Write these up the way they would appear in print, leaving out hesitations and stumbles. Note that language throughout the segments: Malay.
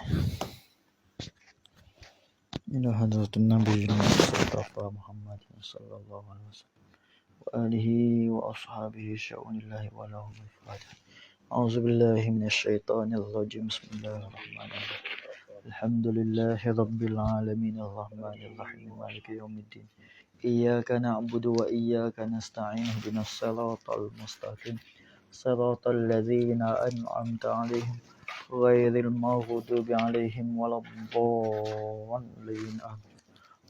إلى حضرة النبي المصطفى محمد صلى الله عليه وسلم وآله وأصحابه شؤون الله وله الفاتحة. أعوذ بالله من الشيطان الرجيم. بسم الله الرحمن الرحيم. الحمد لله رب العالمين الرحمن الرحيم مالك يوم الدين. إياك نعبد وإياك نستعين اهدنا الصراط المستقيم صراط الذين أنعمت عليهم غير المغضوب عليهم ولا الضالين.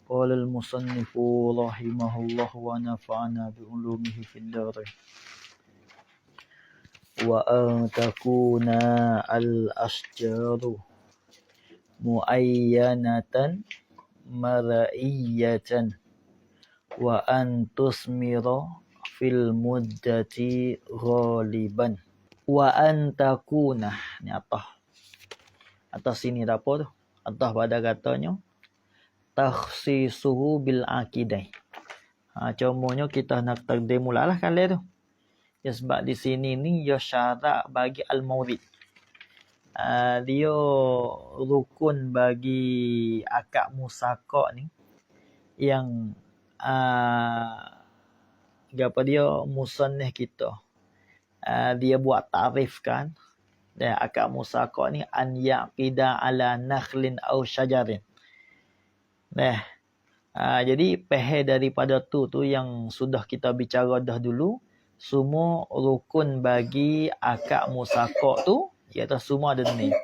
قال المصنف رحمه الله ونفعنا بعلومه في الدارين. وأن تكون الأشجار معينة مرئية وأن تثمر في المدة غالبا. وأن تكون ni atas sini tak apa tu, atas pada katanya takhsisuhu bil akidah. Contohnya kita nak takdir mulalah kali tu. Ya, sebab di sini ni ya syarat bagi al-mawrid. Dia rukun bagi akad musaqah ni yang apa dia musannif kita dia buat tarif kan. Dan akad musaqah ni an yaqida ala nakhlin aw syajarin. Nah, jadi peheh daripada tu yang sudah kita bicara dah dulu, semua rukun bagi akad musaqah tu iaitu semua ada ni.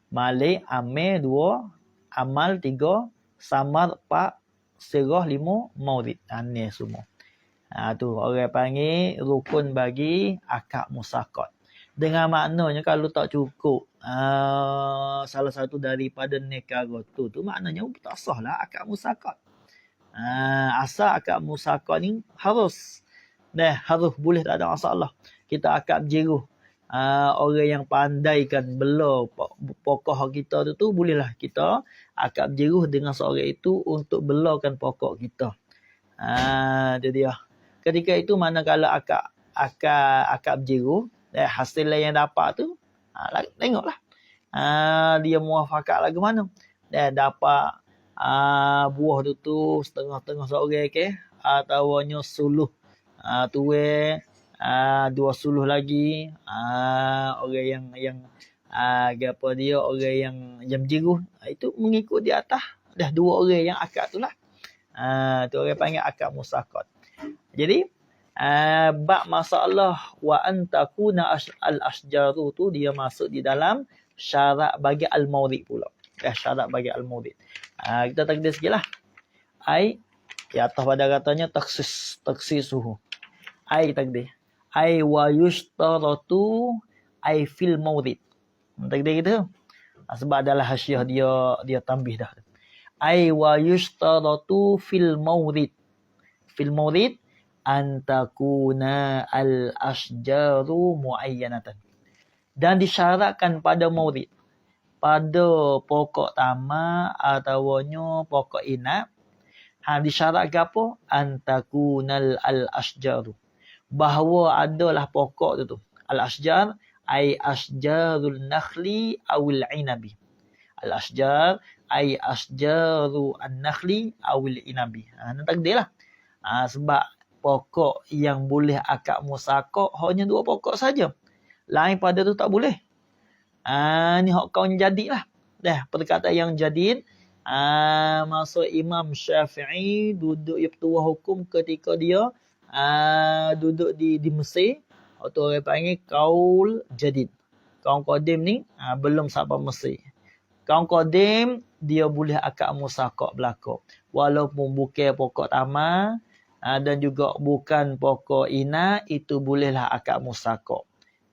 Malik, amil 2, amal 3, samar 4, sirah 5, maurid. Ni semua. Tu orang panggil rukun bagi akad musaqah. Dengan maknanya kalau tak cukup salah satu daripada nekara tu maknanya tak sah lah akad musaqah. Asal akad musaqah ni harus. Harus boleh, tak ada masalah. Kita akad berjiruh. Orang yang pandai kan bela pokok kita tu bolehlah kita akad berjiruh dengan seorang itu untuk belakan pokok kita. Jadi ketika itu manakala akad berjiruh, hasil yang dapat tu tengoklah dia muafakat lagu mana. Dapat buah tu setengah-tengah seorang ke ataupun suluh tuwe 2 suluh lagi orang yang apa dia orang yang berjiruh itu mengikut di atas dah 2 orang yang akad tu lah. Tu orang panggil akad musaqat. Jadi bab masalah wa antakuna al-asjaru tu dia masuk di dalam syarat bagi al-mawrid pula. Syarat bagi al-mawrid. Kita takdir sikitlah. Ai di atas pada katanya taksisuhu. Ai takdir. Ai wa yushtaratu ai fil mawrid. Takdir gitu. Sebab adalah hasyiah dia tambih dah. Ai wa yushtaratu fil mawrid. Fil mawrid antakuna al-asjaru muayyanatan. Dan disyaratkan pada mawrid, pada pokok tamak ataupun pokok inap, disyaratkan apa? Antakunal al-asjaru. Bahawa adalah pokok tu. Al-asjar ay asjarul nakhli awil inabi. Al-asjar ay asjaru an-nakhli awil inabi. Takdirlah. Sebab pokok yang boleh akad musaqah hanya 2 pokok saja. Lain pada tu tak boleh. Ni hak kau jadilah. Perkataan yang jadid masuk Imam Syafi'i duduk ya petua hukum ketika dia duduk di Mesir. Atau orang panggil kaul jadid. Kaum qadim ni belum sampai Mesir. Kaum qadim dia boleh akad musaqah belaka. Walaupun bukan pokok tamak dan juga bukan pokok ina, itu bolehlah akad musaqah.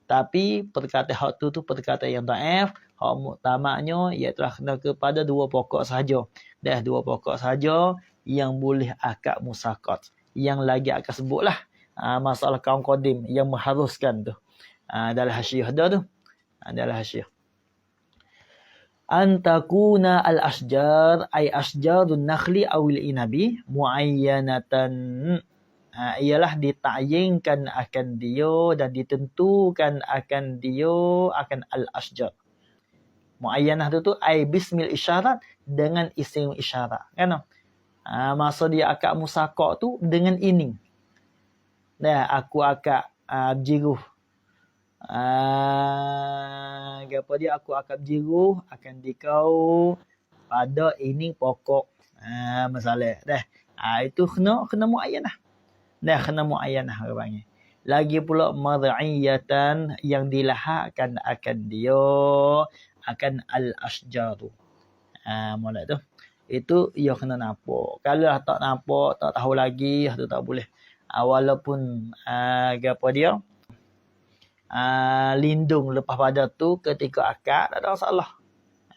Tapi perkataan hak tu perkataan yang dhaif. Hak tamaknya ialah kena kepada 2 pokok saja. 2 pokok saja yang boleh akad musaqah. Yang lagi akan sebutlah masalah kaum qadim yang mengharuskan tu. Dalam hasyiah dah tu. Dalam hasyiah. Antakuna al-asjar ay asjarun nakhli awil inabi muayyanatan. Ialah ditakyinkan akan dia dan ditentukan akan dia akan al-asjar. Muayyanah tu ai bismil isyarat, dengan isim isyarat. Kan? Maksud dia akad musaqah tu dengan ini. Aku akad berjiruh. Apa dia, aku akad berjiruh akan dikau pada ini pokok. Masalah. Itu kena muayyanah. Kena muayyanah orang panggil. Lagi pula mar'iyatan, yang dilahakkan akan dia akan al-asjaru. Mulai tu. Itu ia kena nampak. Kalau tak nampak, tak tahu lagi, itu tak boleh. Walaupun apa dia, lindung lepas pada tu ketika akad, tak ada masalah.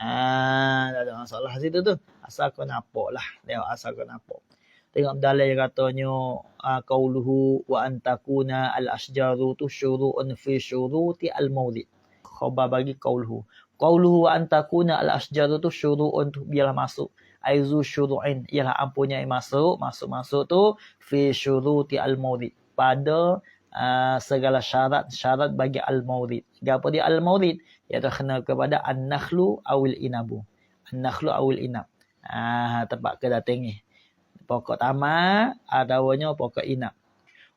Tak ada masalah situ tu. Asal kau nampak lah. Asal kau nampak. Tengok dalil katanya qauluhu wa antakuna al-asjaru tu syuru'un fi syuruti al-mawlid. Khabar bagi qauluhu. Qauluhu wa antakuna al-asjaru tu syuru'un tu biarlah masuk. Aizu syuru'in, ialah ampunya masuk tu fi syuruti al-mawlid, pada segala syarat bagi al-mawlid. Apa dia al-mawlid? Iaitu kena kepada an-nakhlu awil inabu. An-nakhlu awil inab. Tempat kedatangi. Pokok tama ataunya pokok inab.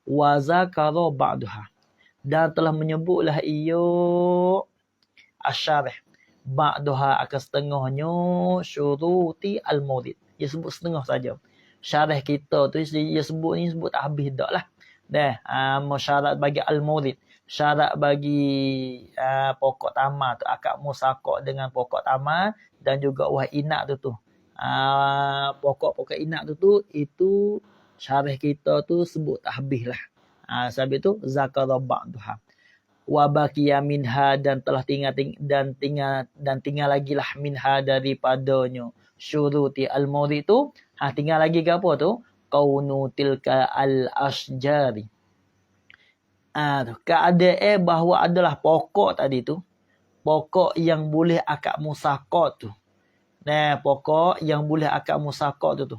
Wa zakara ba'daha, dan telah menyebutlah ia asyarih ba'daha akan setengahnya syuruti al-mawlid. Dia sebut setengah saja. Syarih kita tu dia sebut tak habis dak lah. Syarat bagi al-mawlid, syarat bagi pokok tama tu, akad musaqah dengan pokok tama, dan juga wah inak tu. Pokok-pokok inak tu itu syarih kita tu sebut tak habis lah. Sebab itu zakara ba'daha. Wa baqiya minha, dan telah tinggal lagi lah minha daripadanya syuruti al-mawlid tu. Tinggal lagi ke apa tu? Kaunu tilka al-asjari. Keadaan bahawa adalah pokok tadi tu, pokok yang boleh akad musaqah tu. Pokok yang boleh akad musaqah tu.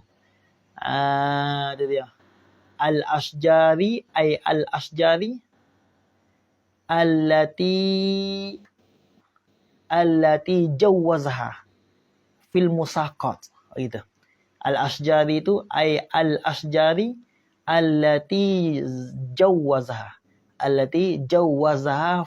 Itu dia. Al-asjari ay al-asjari allati jawwazaha fil musaqat. Gitu. Al-asjari itu ay al-asjari allati jawwazaha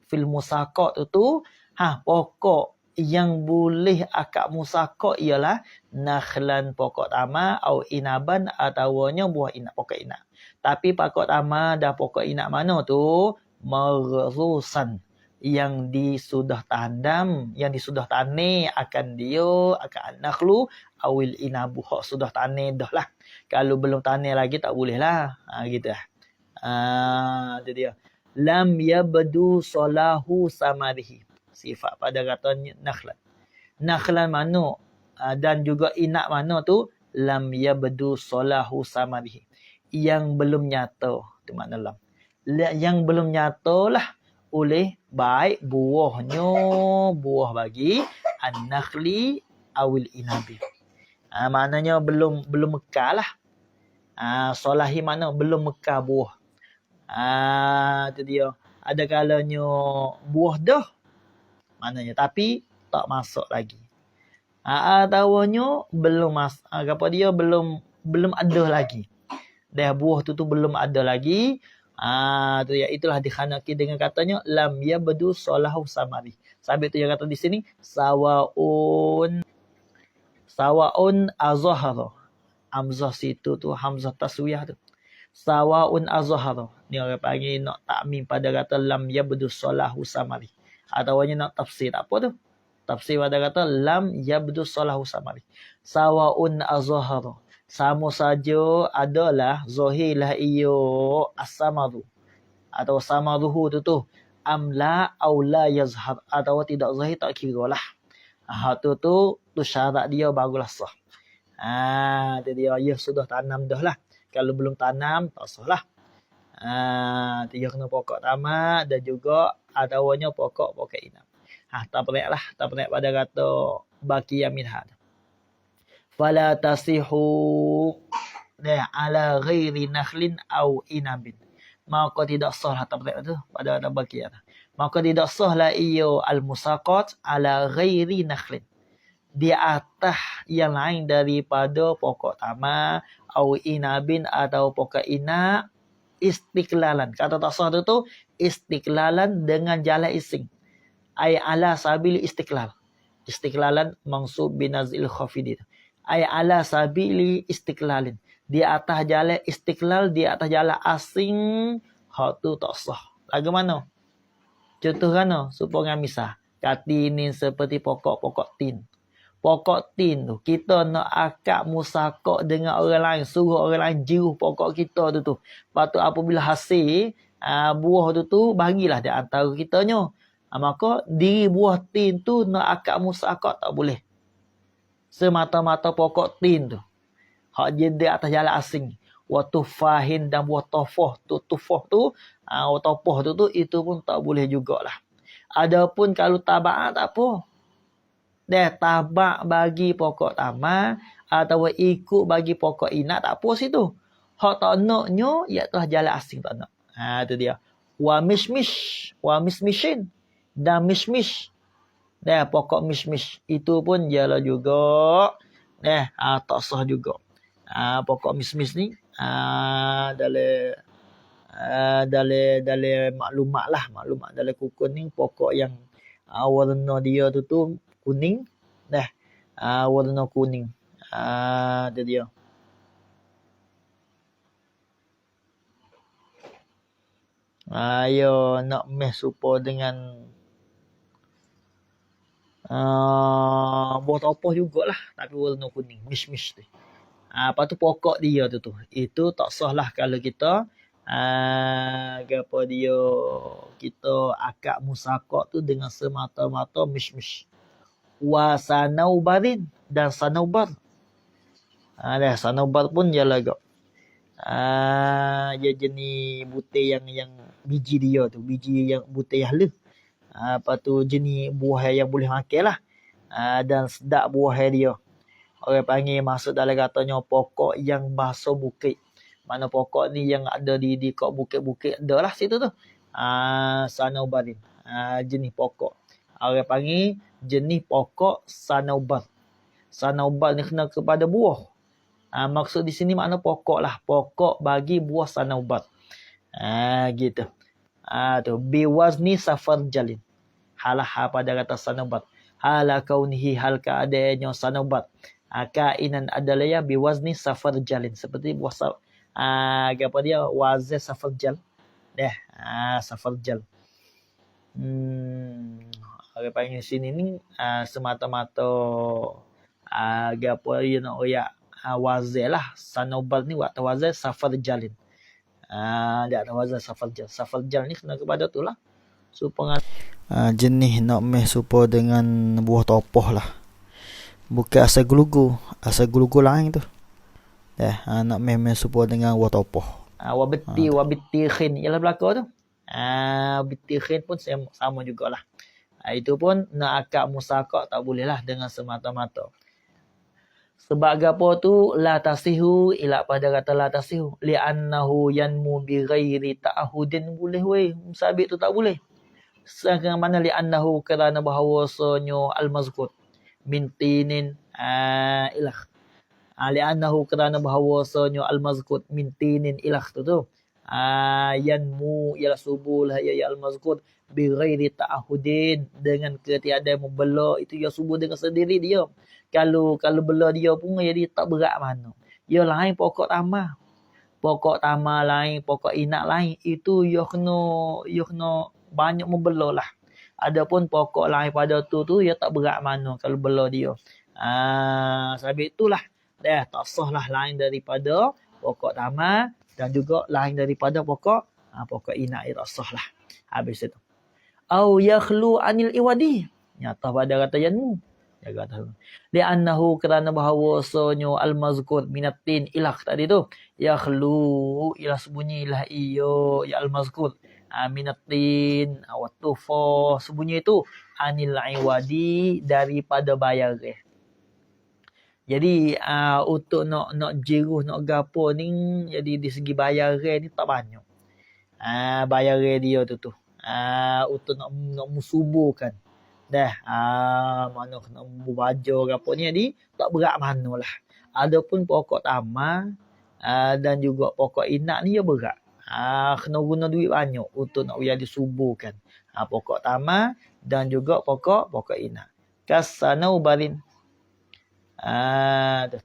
fil musaqat itu. Pokok yang boleh akad musaqat ialah nakhlan, pokok tama, atau inaban, ataunya buah inak, pokok inak. Tapi pokok tama dan pokok inak mana tu? Maghrusan, yang disudah tanam, yang disudah tani akan dia, akan nakhlu awil inabu, sudah tani dah lah. Kalau belum tani lagi tak boleh lah. Gitu lah. Itu dia. Lam yabdu salahu samarihi. Sifat pada kata nakhlan. Nakhlan mana dan juga inak mana tu? Lam yabdu salahu samarihi. Yang belum nyata. Itu makna lam. Yang belum nyata lah oleh baik buahnya, buah bagi an-nakhli awil inabi. Maknanya belum mekar lah. Solahi mana? Belum mekar buah. Itu dia. Ada kalanya buah dah. Maknanya. Tapi tak masuk lagi. Tawanya belum masuk. Apa dia? Belum ada lagi. Buah tu belum ada lagi. Tu ya, itulah dikhanaki dengan katanya lam yabdu salahu samari. Sabit tu yang kata di sini sawaun azhara. Hamzah situ tu hamzah taswiyah tu. Sawaun azhara. Ni orang panggil nak takmim pada kata lam yabdu salahu samari. Ataunya nak tafsir apa tu? Tafsir pada kata lam yabdu salahu samari. Sawaun azhara. Sama saja adalah zahirlah iyo as-samaru atau samaruhu tu amla au la yazhar, atau tidak zahir tak kira lah. Tu syarat dia barulah sah. Itu dia, ia sudah tanam dah lah. Kalau belum tanam tak sah lah. Dia kena pokok tamat dan juga adawanya pokok inam. Tak pelik lah, tak pelik pada kata baqiyah minha. Fala tasihu ala ghairi nakhlin au inabin. Maka tidak sah tak pelik tu pada baqiyah. maka tidak sahlah iyo al-musaqat ala ghairi nakhlin, di atas yang lain daripada pokok tamar atau inabin atau pokok inak, istiklalan. Kata tak sah tu istiklalan dengan jalan ising. Ay ala sabili istiklal. Istiklalan mansub binazil khafidin. Ay ala sabili istiklalin. Di atas jalan istiklal, di atas jalan asing, hak tu tak sah. Lagu mana? Contoh kan supaya misal. Kati ini seperti pokok-pokok tin. Pokok tin tu, kita nak akad musakak dengan orang lain, suruh orang lain jiruh pokok kita tu. Lepas tu apabila hasil buah tu bagilah di antara kitanya. Maka diri buah tin tu nak akad musakak tak boleh. Semata-mata pokok tin tu. Hak dia di atas jalan asing. Wa tufahin dan buah tofah tu, tufah tu, tofah tu itu pun tak boleh jugalah. Adapun kalau tabak tak apa. Dia tabak bagi pokok tamar atau ikut bagi pokok inak tak apa situ. Hak tak naknya ia telah jalan asing tak nak. Tu dia. Wa mismishin dan mismish. Dia pokok mismish itu pun jalan juga. Tak sah juga. Pokok mismish ni dalam maklumat dalam kukun ni pokok yang warna dia tu kuning. Warna kuning. Itu dia. Ayo nak meh supo dengan buah topoh jugalah tapi warna kuning, mish tu. Lepas tu pokok dia tu. Itu tak sah lah kalau kita apa dia kita akad musakak tu dengan semata-mata mish. Wa sanaubarin dan sanaubar. Sanaubar pun dia agak dia jenis butir yang biji dia tu, biji yang butir yang halus. Lepas tu jenis buah yang boleh makan lah. Dan sedap buah dia. Orang panggil masuk dalam katanya pokok yang bahasa bukit. Mana pokok ni yang ada di kok bukit-bukit ada lah situ tu. Sanaubarin. Jenis pokok. Orang panggil jenis pokok sanaubar. Sanaubar ni kena kepada buah. Maksud di sini makna pokok lah. Pokok bagi buah sanaubar. Gitu. Tu biwazni safarjalin. Halah pada kata sanaubar. Hala kaunihi hal keadaannya sanaubar. Kainan adalah ya biwazni safarjalin. Seperti buah apa dia wazir safarjal. Safarjal. Orang panggil sini ni semata-mata apa dia nak oyak wazir lah. Sanaubar ni waktu wazir safarjalin. Dia ada wazir safarjal. Safarjal ni kena kepada tu lah. Supaya jenis nak meh supo dengan buah topoh lah. Bukan asal gulugu. Asal gulugu lain tu. Nak meh supo dengan buah topoh. Wabitikhin ialah belakang tu. Bitikhin pun sama jugalah. Itu pun nak akad musakak tak boleh lah dengan semata-mata. Sebab apa tu la tasihu ila pada kata la tasihu li'annahu yanmu bi ghairi ta'ahudin boleh weh. Musabik tu tak boleh. Sedangkan mana li'annahu kerana bahawasanya al-mazkur min tinin ilah. Li'annahu kerana bahawasanya al-mazkur min tinin ilah tu. Yanmu ialah subuh lah ya al-mazkur bi ghairi ta'ahudin dengan ketiadaan membela itu ia subuh dengan sendiri dia. Kalau bela dia pun jadi tak berat mana. Ia lain pokok tamar. Pokok tamar lain, pokok inak lain. Itu ia kena banyak membela lah. Adapun pokok lain pada tu ia tak berat mana kalau bela dia. Sebab itulah tak sah lah lain daripada pokok tamar dan juga lain daripada pokok inak ia tak sah lah. Habis itu. Au yakhlu anil iwadi. Nyata pada kata yanmu. Li'annahu kerana bahawasanya al-mazkur minatin ilah tadi tu yakhlu ilah sembunyi ilah iyo ya al-mazkur minatin awatufa sembunyi itu anil iwadi daripada bayar. Jadi untuk nak jiruh nak gapo ni jadi di segi bayar ni tak banyak. Bayar dia tu. untuk nak musuburkan. Dah, mana kena baju ke apa ni jadi tak berat manalah. Adapun pokok tamar dan juga pokok inak ni dia berat. Kena guna duit banyak untuk nak jadi suburkan. Pokok tamar dan juga pokok inak. Kasanaubarin.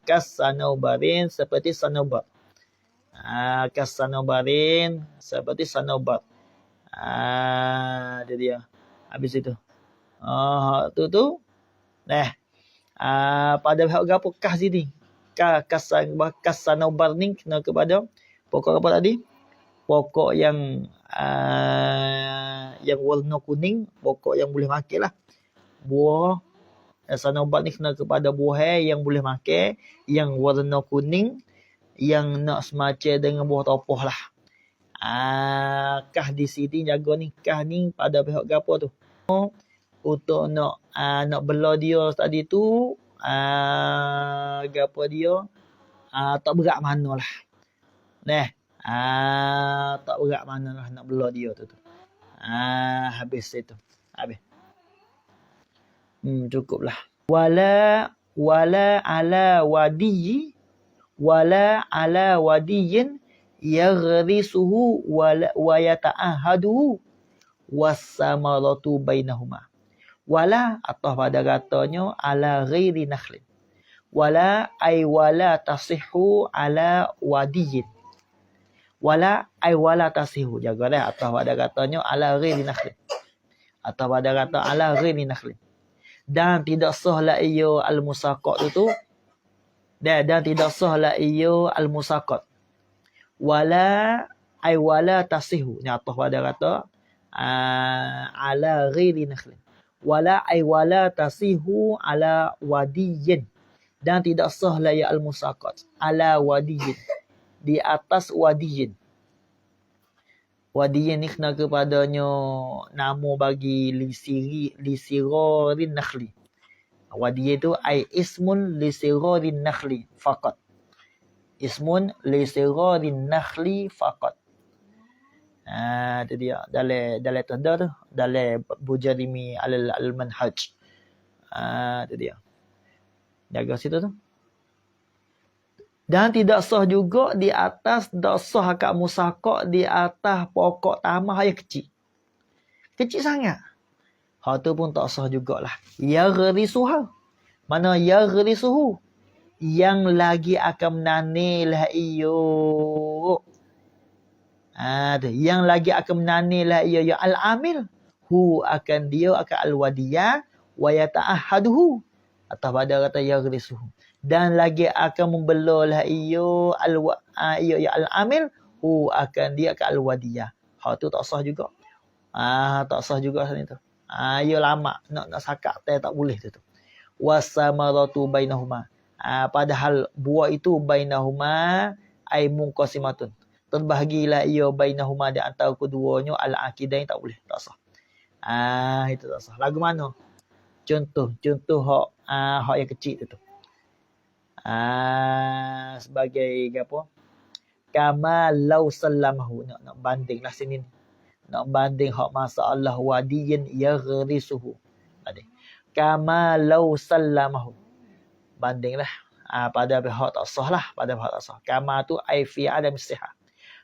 Kasanaubarin seperti sanaubat. Kasanaubarin seperti sanaubat. Dia dia. Habis itu. Tu. Pada pihak gapo kah sini? Kasanaubar ni kena kepada pokok apa tadi? Pokok yang warna kuning, pokok yang boleh makan lah. Buah sanaubat ni kena kepada buah yang boleh makan, yang warna kuning, yang nak semacam dengan buah topoh lah. Kah di sini jaga ni, kah ni pada pihak gapo tu? Untuk nak bela dia tadi tu, gapo dia tak berat manalah. Tak berat manalah nak bela dia tu. Habis itu. Habis. Cukuplah. Wala ala wadiyin yaghrisuhu wa yata'ahadu wassamaratu bainahuma. Wala atau pada katanya ala ghairi nakhlin. Wala ay wala tasihhu ala wadiyin. Wala ay wala tasihhu. Jaga dah atau pada katanya ala ghairi nakhlin. Atau pada kata ala ghairi nakhlin. Dan tidak sah la iyo al-musaqat itu. Dan tidak sah la iyo al-musaqat. Wala ay wala tasihhu. Ni atau pada kata ala ghairi nakhlin. Wala ay wala tasihu ala wadiyin. Dan tidak sah la ya al-musaqat ala wadiyin. Di atas wadiyin. Wadiyin ni kena kepadanya nama bagi lisirorin nakhli. Wadiyin tu ay ismun lisirorin nakhli faqat. Ismun lisirorin nakhli faqat. Itu dia dalam tanda tu, dalam Bujarimi al-Manhaj. Itu dia. Jaga situ tu. Dan tidak sah juga di atas, tak sah akad musaqat di atas pokok tamar yang kecil. Kecil sangat. Hal tu pun tak sah jugalah. Yaghrisuha. Mana yaghrisuhu? Yang lagi akan menanilah iyo. Yang lagi akan menanilah iyo ya al-amil. Hu akan dia akan al-wadiyah wa yata'ahaduhu. Atau pada kata yaghrisuhu. Dan lagi akan membelalah iyo ya al-amil. Hu akan dia akan al-wadiyah. Hal tu tak sah juga. Tak sah juga sana tu. Ia lama nak sakat tak boleh tu. Wasamaratu bainahuma. Padahal buah itu bainahuma ay munqasimatun. Terbahagilah ia bainahuma di antara keduanya al-aqidah yang tak boleh, tak sah. Itu tak sah. Lagu mana? Contoh hak yang kecil tu. Sebagai apa? Kama law sallamahu. Nak bandinglah sini. Nak banding hak masalah wadiyin yaghrisuhu. Kama law sallamahu. Bandinglah. Pada pihak tak sah lah. Pada pihak tak sah. Kama tu ay fi adam sihah.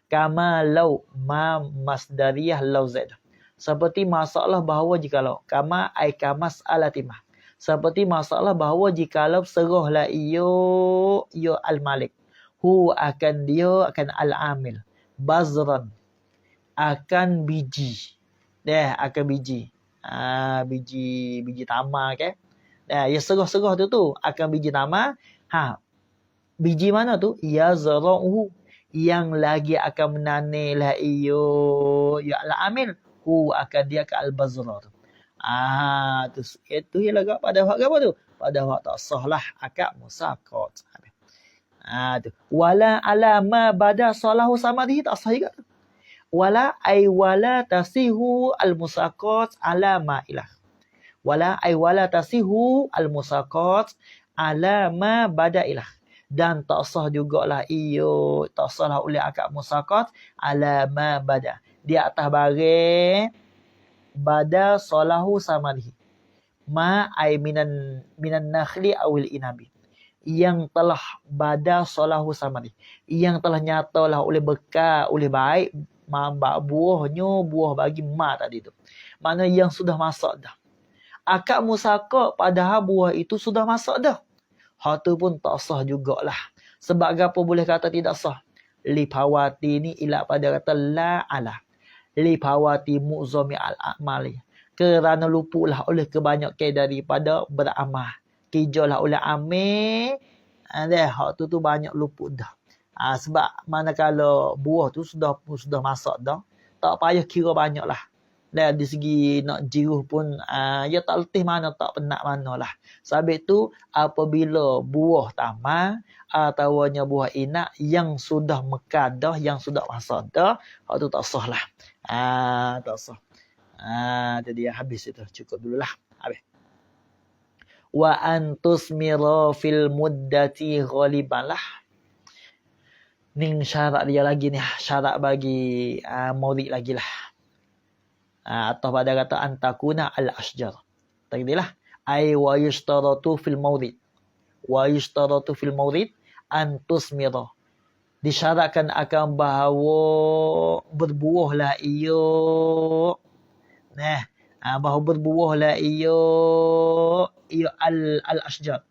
Kama law ma masdariyah law zaid. Seperti masalah bahawa jikalau. Kama ay kamas alatimah. Seperti masalah bahawa jikalau serahlah iyo al-malik. Hu akan dia akan al-amil. Bazran. Akan biji. Akan biji. Biji tamar kan. Ya serah-serah tu akan biji tamar. Biji mana tu? Ya zara'uhu. Yang lagi akan menanilah iyo ya al-amil. Hu akan dia ke al-bazra tu. Itu ialah pada hak apa tu? Pada hak tak sah lah akad musaqat. Tu. Wala ala ma bada salahu samadhi tak sah juga. Wala ay wala tasihu al-musaqat ala ma ilah. Wala ay wala tasihu al-musaqat ala ma bada ilah. Dan tak sah jugalah tak sahlah oleh akad musaqat ala ma bada. Di atas barang bada salahu samarihi. Ma ay minan nakhli awil inabi. Yang telah bada salahu samarihi. Yang telah nyatalah oleh bekal, oleh baik buahnya, buah bagi ma tadi tu. Mana yang sudah masak dah. Akad musaqah padahal buah itu sudah masak dah. Hak tu pun tak sah jugalah. Sebab apa boleh kata tidak sah? Lifawati ni ilah pada kata la ala. Lifawati mu'zami al-a'mali. Kerana luputlah oleh kebanyakan daripada beramal. Kijalah oleh amil. Hak tu banyak luput dah. Sebab manakala buah tu sudah masak dah, tak payah kira banyak lah. Dan di segi nak jiruh pun, ya tak letih mana, tak penat mana lah. Sebab itu, apabila buah taman, ataunya buah inak yang sudah mekar dah, yang sudah masak dah, hak tu tak sah lah. Tak sah. Jadi habis itu. Cukup dululah. Habis. Wa antusmira fil muddati ghaliban lah. Ni syarat dia lagi ni. Syarat bagi murid lagi lah. Atau pada kata antakuna al-ashjar. Tadi lah. Ay wa yushtaratu fil mawrid. Wa yushtaratu fil mawrid antusmira. Disyaratkan akan bahawa berbuahlah ia. Bahawa berbuahlah ia al-ashjar.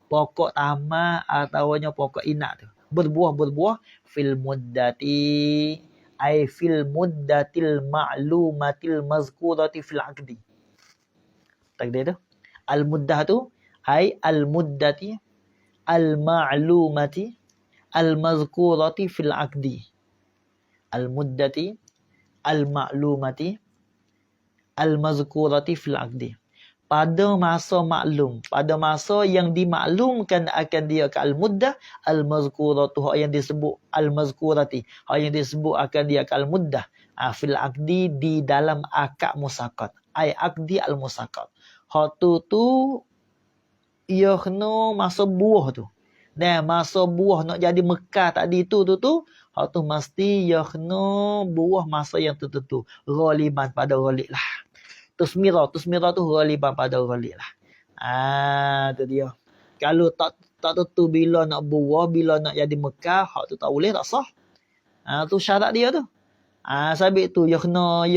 Pokok taman ataunya pokok inak tu. Berbuah fil muddati ay fil muddatil ma'lumatil mazkurati fil aqdi. Takdir tu. Al-muddah tu ay al-muddati al-ma'lumati al-mazkurati fil aqdi. Al-muddati al-ma'lumati al-mazkurati fil aqdi. Pada masa maklum, pada masa yang dimaklumkan akan dia ke al-muddah, al-mazkuratu, yang disebut al-mazkurati, yang disebut akan dia ke al-muddah, fil aqdi, di dalam akad musaqat, ay aqdi al-musaqat. Hak tu ia kena masa buah tu. Dan masa buah nak jadi mekar tadi tu, hak tu mesti ia kena buah masa yang tertentu. Ghaliban pada ghalib lah. Tusmira tu ghaliban pada ghalib lah. Tu dia. Kalau tak tentu bila nak buah, bila nak jadi mekar, hak tu tak boleh, tak sah. Tu syarat dia tu. Sebab tu ia kena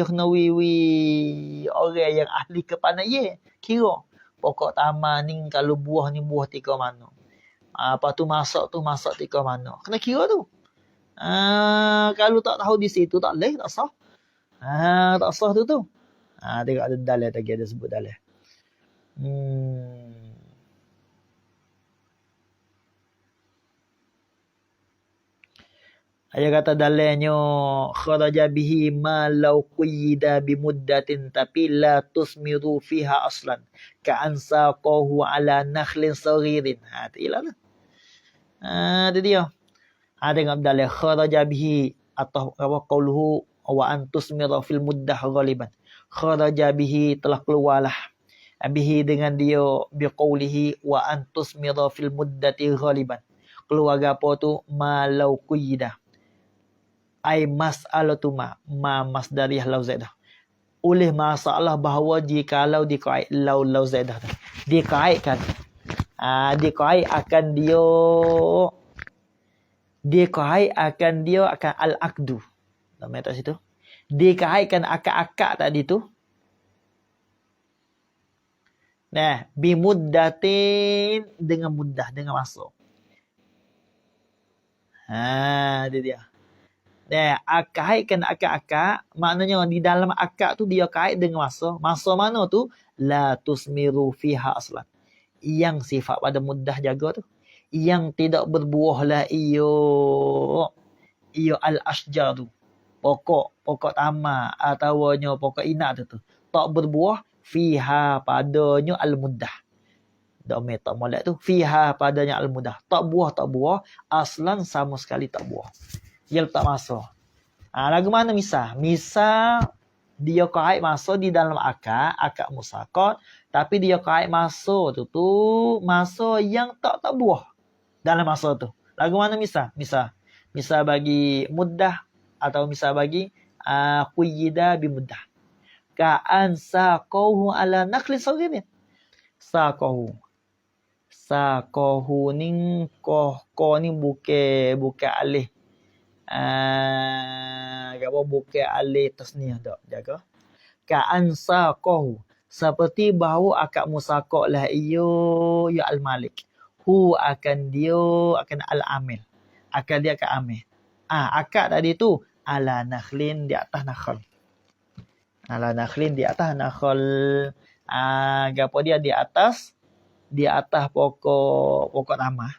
orang yang ahli kepandaian. Kira pokok taman ni kalau buah ni buah tika mana. Apa tu masak tika mana. Kena kira tu. Kalau tak tahu di situ tak boleh, tak sah. Tak sah tu. Tengok ada dalil lagi, ada sebut dalil. Ayat kata dalilnya kharaja bihi ma law quyida bi muddatin tapi la tusmiru fiha aslan ka ansaqahu ala nakhlin saghirin. Itulah tu. Itu dia. Tengok dalil kharaja bihi atau apa qauluhu wa antusmira fil muddah ghaliban. Kharaja bihi telah keluarlah bihi dengan dia biqaulihi wa antusmira fil muddati ghaliban. Keluar apa tu malau quyida ai mas'alatu ma masdariyah law zaidah. Oleh masalah bahawa jikalau dikait law zaidah tu dikaitkan dikait akan dia akan al-aqdu. Nama tak situ. Dikaitkan akad-akad tadi tu. Bimuddatin dengan muddah, dengan masa. Itu dia. Kaitkan akad-akad, maknanya di dalam akad tu dia kait dengan masa. Masa mana tu? La tusmiru fiha aslan. Yang sifat pada muddah jaga tu. Yang tidak berbuahlah iyo al-ashjar tu. Pokok taman ataunya pokok inak tu. Tak berbuah fiha padanya al-muddah. Domir tak molek tu. Fiha padanya al-muddah. Tak buah. Aslan sama sekali tak buah. Dia letak masa. Lagu mana misal? Misal dia kait masa di dalam akad musaqat, tapi dia kait masa tu masa yang tak buah dalam masa tu. Lagu mana misal? Misal bagi muddah atau misal bagi quyida bi muddah. Ka'an saqahu ala nakhlin saghirin. Saqahu. Saqahu ni ko ni bukan alih. Apa bukan alih tasniah dak. Jaga. Ka'an saqahu. Seperti bahawa akak musaqah lah iyo ya al-malik. Hu akan dia akan al-amil. Akan dia akan amil. Akak tadi tu ala nakhlin di atas nakhl. Ala nakhlin di atas nakhl. Gapo dia di atas pokok nama.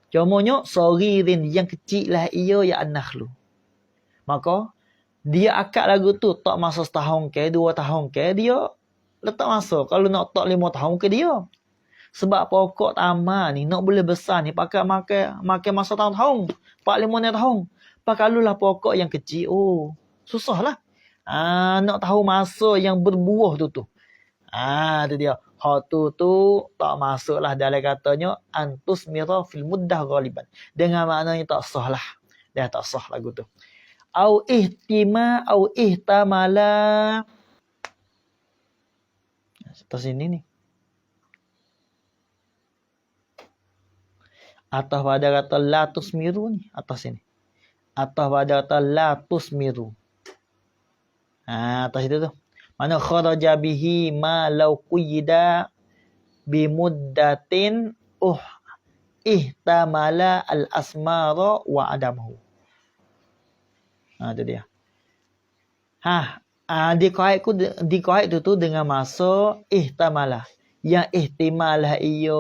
Cumanya soririn yang kecil lah ia ya an-nakhlu. Maka dia akak lagu tu tak masa setahun ke 2 tahun ke dia letak masa. Kalau nak tak 5 tahun ke dia. Sebab pokok tama ni nak boleh besar ni pakai makan masa tahun-tahun. 4-5 tahun. Kalau lah pokok yang kecil, susahlah. Nak tahu masa yang berbuah tu. Tu dia. Hak tu tak masuklah dalam katanya antus mira fil muddah ghaliban. Dengan maknanya tak sah lah. Dah tak sah lagu tu. Au ihtima au ihtamala. Atas sini ni. Atas pada kata la tusmiru ni. Atas sini. Atas pada kata la tusmiru. Atas itu tu. Mana kharaja bihi ma law quyida bimuddatin ihtamala al-asmara wa adamahu. Itu dia. Dikait tu dengan masa ihtamala. Yang ihtimalah iyo.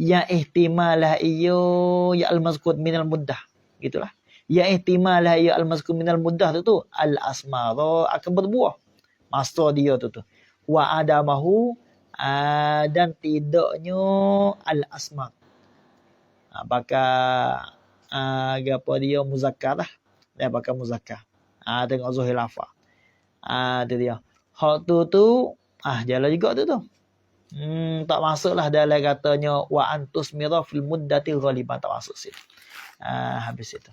Yang ihtimalah iyo ya al-mazkur minal muddah. Gitulah. Yang ihtimalah ya al-mazkur minal muddah tu al-asmara akan berbuah. Masa dia tu. Wa adamahu dan tidaknya al-asmar. Bakal apa dia muzakkar lah. Dia bakal muzakkar. Tengok Zuhil Afa. Itu dia. Hak tu jalan juga tu. Tak masuklah dalam katanya wa antus mira fil muddati ghaliban, tak masuk situ. Habis itu.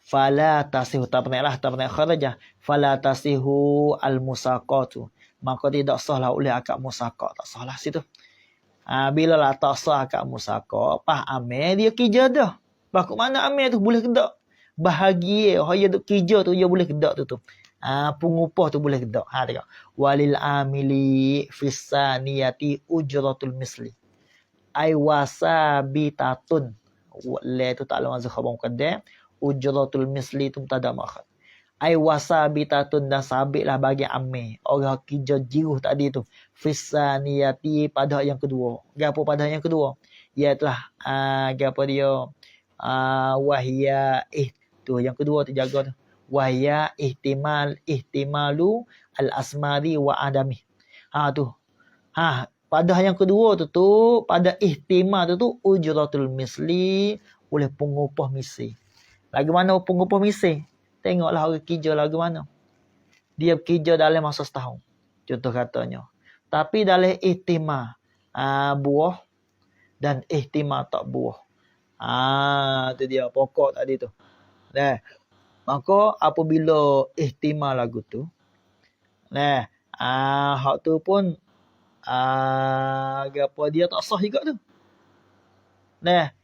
Fala tasihu tak pernah kharaja. Fala tasihu al musaqatu. Maka tidak sahlah oleh akad musaqah, tak sahlah situ. Bila lah tak sah akad musaqah, amil dia kerja dah. Bakut mana amil tu boleh kedak. Bahagia haya duk kerja tu dia boleh kedak tu. Pengupah tu boleh kedak. Tengok. Walil amili fisaniyati ujratul misli. Ai wasabitatun. La tu tak lawan khabar muqaddam. Ujratul misli tu mubtada muakhar. Ai wasabitatun dan sabitlah bagi amil. Orang kerja jiruh tadi tu. Fisaniyati pada yang kedua. Gapo pada yang kedua? Ialah gapo dia? Wahya tu yang kedua tu jaga tu. Wahya ihtimalu al-asmari wa adami. Tu. Pada yang kedua tu pada ihtimal tu ujratul misli oleh pengupah misi. Lagu mana pengupah misi? Tengoklah orang kerja lagu mana. Dia kerja dalam masa setahun. Contoh katanya. Tapi dalam ihtimal buah dan ihtimal tak buah. Itu dia pokok tadi tu. Maka apabila ihtimal lagu tu, hak tu pun apa dia tak sah juga tu. Dia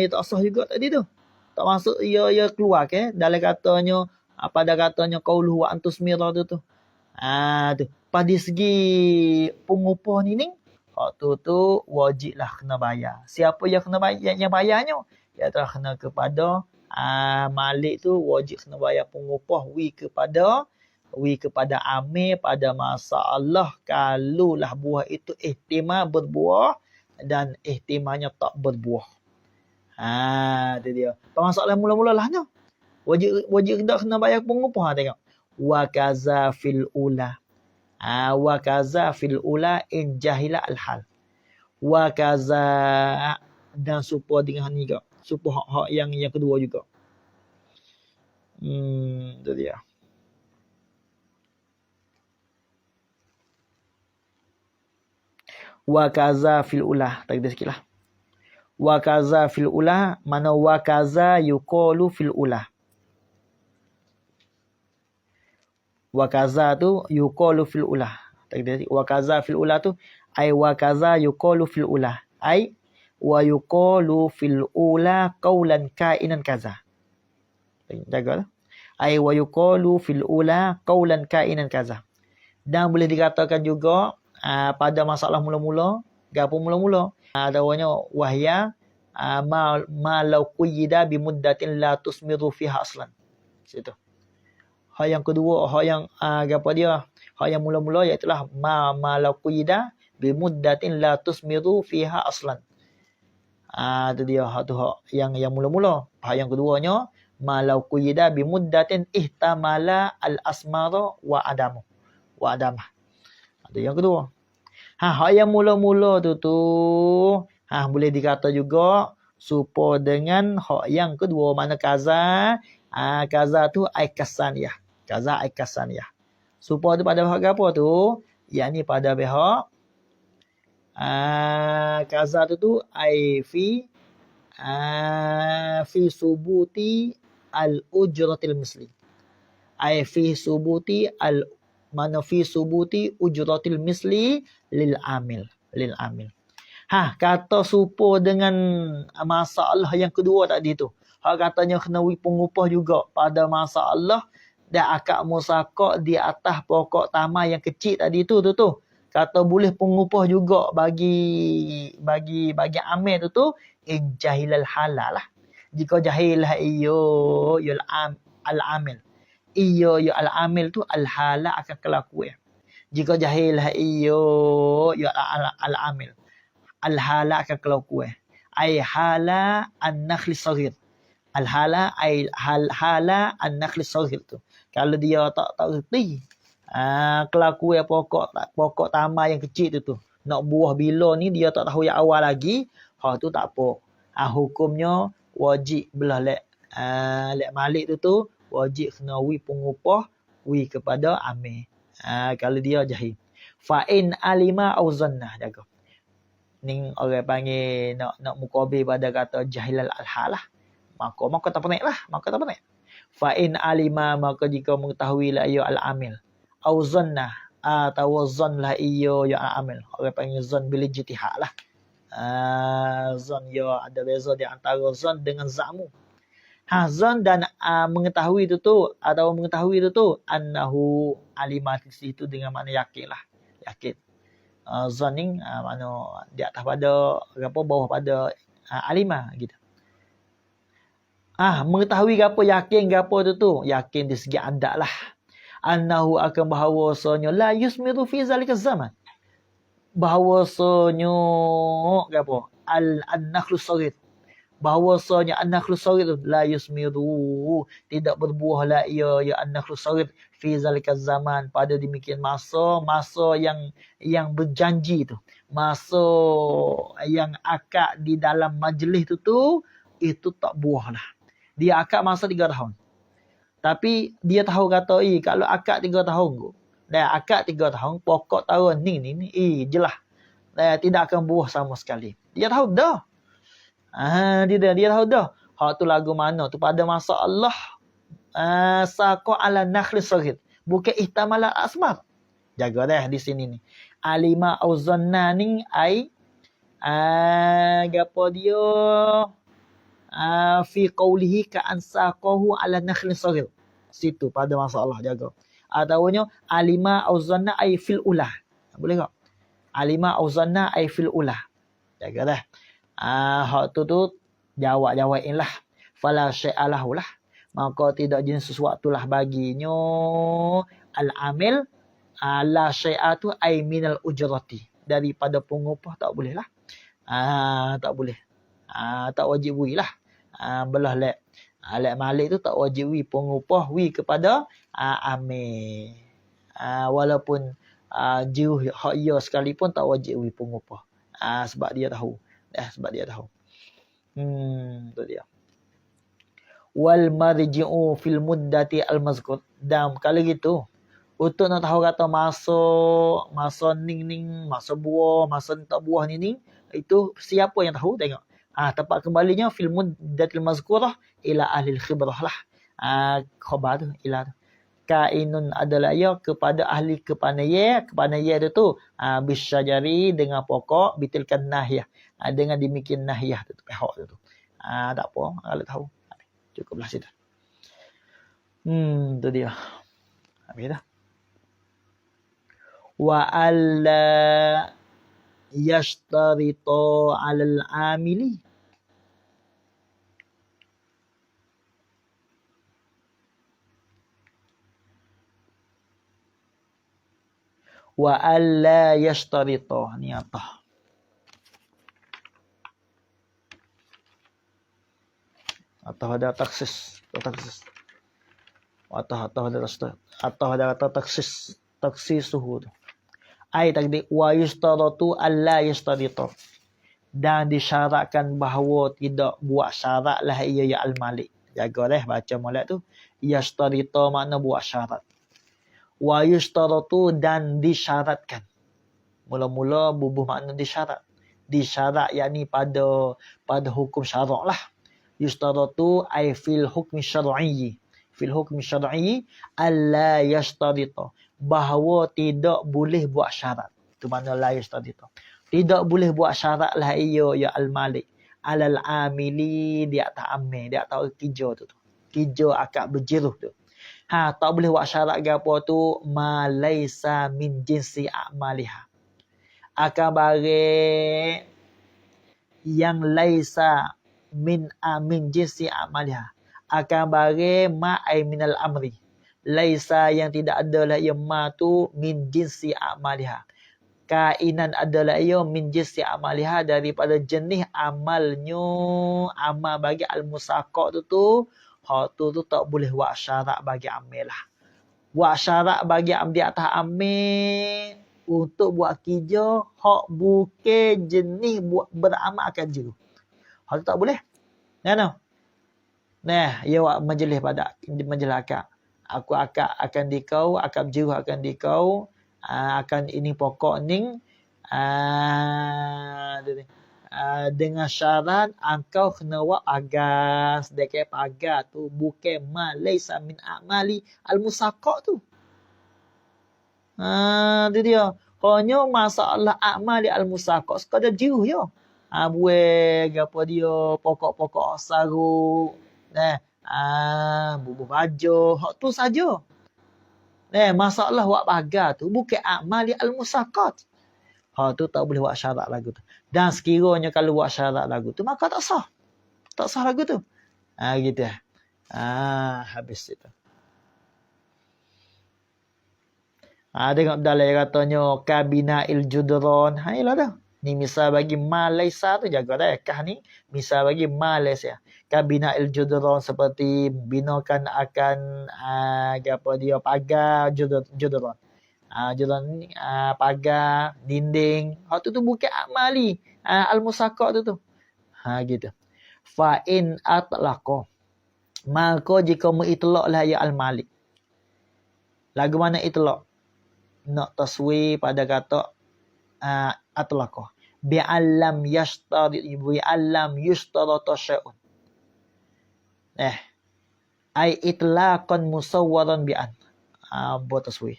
tak sah juga tadi tu. Tak masuk ia keluar ke dalam katanya pada katanya qauluhu wa antus mira tu. Tu. Pada segi pengupah ni hak tu wajiblah kena bayar. Siapa yang kena bayar yang bayarnya? Ia telah kena kepada malik tu wajib kena bayar pengupah kepada amil pada masa Allah kalulah buah itu ihtimal berbuah dan ihtimalnya tak berbuah. Itu dia. Masalah mula-mula lahnya. Wajib kena bayar pengupah. Tengok. Wa kaza fil ula. Wa kaza fil ula in jahila al-hal. Wa kaza dan supaya dengan ni juga. Supaya hak yang kedua juga. Itu dia. Wa kaza fil ula. Tak ada sikitlah. Wa kaza fil ula, mana wa kaza yuqalu fil ula. Wa kaza tu yuqalu fil ula. Wa kaza fil ula tu ai wa kaza yuqalu fil ula. Ai wa yuqalu fil ula qawlan kainan kaza. Jaga. Ai wa yuqalu fil ula qawlan kainan kaza. Dan boleh dikatakan juga pada masalah mula-mula, gapo mula-mula. Adawanya wahya ma law quyida bi muddatin la tusmiru fiha aslan. Situ. Hal yang kedua, hal yang gapo dia? Hal yang mula-mula iaitu ma law quyida bi muddatin la tusmiru fiha aslan. Itu dia hak tu hak yang mula-mula. Hal yang keduanya ma law quyida bi muddatin ihtamala al asmara wa adamu. Wa adamah. Itu yang kedua. Hak yang mula-mula tu boleh dikata juga serupa dengan hak yang kedua, mana kaza. Kaza tu ai kasaniyah. Kaza ai kasaniyah. Serupa tu pada hak apa tu? Yakni pada pihak kaza tu ai fi subuti al ujratil misli. Ai fi subuti fi subuti ujratil misli lil amil. Kata serupa dengan masalah yang kedua tadi tu. Katanya kena pengupah juga pada masalah dan akad musaqah di atas pokok tamar yang kecil tadi tu. Kata boleh pengupah juga bagi amil tu in jahilal halal lah. Jika jahil iyo al amil. Iyo al amil tu al hala akan kelakuan. Jika jahil iyo al amil. Al hala akan kelakuan. Ai hala an-nakhli saghir. Al hala ai hala an-nakhli saghir tu. Kalau dia tak reti kelakuan pokok tamar yang kecil tu. Nak buah bila ni dia tak tahu yang awal lagi. Tu tak apa. Hukumnya wajib belah lek malik tu wajib kena pengupah kepada amil. Kalau dia jahil. Fa in alima au zanna, jaga. Ni orang panggil nak mukabil pada kata jahilal al-halah. Maka tak penik lah. Fa in alima, maka jika mengetahui lah ia al-amil. Au zanna, atau zan lah ia al-amil. Orang panggil zan bil ijtihad lah. Zan ia ada beza di antara zan dengan za'mu. Zan dan mengetahui itu annahu alimat itu dengan makna yakin lah. Yakin. Zan ni mana di atas pada bawah pada alimah gitu. Mengetahui gapo yakin gapo tu yakin di segi adat lah. Annahu akan bahawasanya la yusmiru fi zalika zaman. Bahawasanya gapo an-nakhlu saghir. Bahawasanya an-nakhlu saghir la yusmiru, tidak berbuah la ia an-nakhlu saghir fi zalika zaman, pada demikian masa yang berjanji tu, masa yang akad di dalam majlis tu itu tak buah lah. Dia akad masa 3 tahun. Tapi dia tahu kata kalau akad 3 tahun dan akad 3 tahun pokok tahun ni jelas tidak akan buah sama sekali. Dia tahu dah. Dia tahu dah. Hak tu lagu mana tu pada masa Allah saqa ala nakhli saghir, bukan ihtamala asmar. Jaga dah di sini ni. Alima au zanna ni ai gapo dia fi qawlihi ka ansaqahu ala nakhli saghir. Situ pada masa Allah, jaga. Ataupun alima au zanna ai fil ulah. Boleh tak? Alima au zanna ai fil ulah. Jaga dah. Hak tu jawab-jawabin lah. Fala syai'alahu lah. Maka tidak jenis sesuatu lah baginya al-amil la syai'atu ay minal ujrati. Daripada pengupah tak boleh lah. Tak boleh. Tak wajib wi lah. Belah lek malik tu tak wajib wi pengupah kepada amil. Walaupun jiruh hak ia sekalipun tak wajib wi pengupah. Sebab dia tahu. Tu dia. Wal marji'u fil muddati al mazkur. Dan kalau gitu untuk nak tahu kata masa ning masa buah, masa tak buah ni itu siapa yang tahu? Tengok. Tempat kembalinya fil muddatil mazkurah ila ahli khibrah lah. Khabar tu ila tu. Kainun adalah ia kepada ahli kepandaian tu bisyajari dengan pokok, bitilkan nahiyah dengan demikian nahiyah tu pihak tu. Tak apa kalau tahu. Cukuplah situ. Tu dia. Habis dah. Wa alla yashtarita 'alal 'amili wa alla yashtarita ni apa? Atau ada taksis. Atau ada taksisuhu. Ai tadi wa yashtaratu alla yashtarita. Dan disyaratkan bahawa tidak buat syarat lah ia ya al-malik. Jagalah baca molek tu. Yashtarita makna buat syarat. Wa yashtaratu dan disyaratkan. Mula-mula bubuh makna disyarat. Disyarat yakni pada hukum syarak lah. Yashtaratu ay fil hukmi syar'i. Fil hukmi syar'i alla yashtarita. Bahawa tidak boleh buat syarat. Itu makna la yashtarita. Tidak boleh buat syarat lah ia ya al-malik. Alal amili di atas amil. Di atas kerja tu. Kerja akad berjiruh tu. Tak boleh buat syarat ke apa tu. Ma laysa min jinsi a'maliha. Akan bare yang laysa min jinsi a'maliha. Akan bare ma ay minal amri. Laysa yang tidak adalah ia ma tu min jinsi a'maliha. Kainan adalah ia min jinsi amaliha daripada jenis amalnya. Amal bagi al-musaqaq tu tu tak boleh buat syarat bagi amil lah. Buat syarat bagi di atas amil untuk buat kerja hak bukan jenis buat beramal akan juru. Hak tu tak boleh. Nah, ia buat majlis pada majlis akad. Aku akan dikau, akad juru akan dikau. Akan ini pokok ning dengan syarat engkau kena buat agas dekat pagar tu bukan ma laisa min a'mali al-musaqaq tu. Itu dia. Hanya masalah a'mali al-musaqaq sekadar jiruh je. Buat apa dia pokok-pokok saruk. Bubuh baju, hak tu saja. Masalah buat pagar tu bukan a'mali al-musaqat. Tu tak boleh buat syarat lagu tu. Dan sekiranya kalau buat syarat lagu tu maka tak sah. Tak sah lagu tu. Gitu. Habis itu. Tengok dalam katanya kabina il judron. Ialah dah. Ni misal bagi Malaysia tu jaga dah. Kah ni misal bagi Malaysia. Kabina il judron seperti binakan akan apa dia pagar judron. Judron ni pagar dinding. Hak tu bukan amali al-musaqaq tu. Gitu. Fa in atlaqa. Maka jika mengitlaqlah ya al-malik. Lagu mana itlaq? Nak taswi pada kata atlaqa. Bi'allam yashtarit bi'allam yushtarata syai'un. Ai itlaqan musawwaran bi'an. Buat taswi.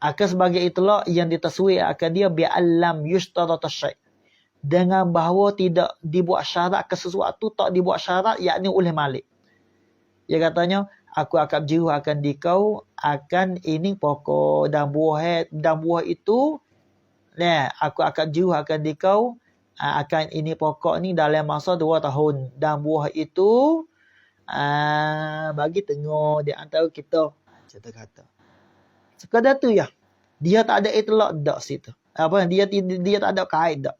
Akan sebagai itlaq yang ditaswi akan dia bi'allam yushtarata syai'. Dengan bahawa tidak dibuat syarat ke sesuatu tak dibuat syarat yakni oleh malik. Dia katanya aku akad jiru akan dikau akan ini pokok dan buah itu aku akad jiru akan dikau akan ini pokok ni dalam masa 2 tahun dan buah itu bagi tengok di antara kita. Cerita kata sekadar tu ya. Dia tak ada itlaq dak situ. Apa dia tak ada kait dak.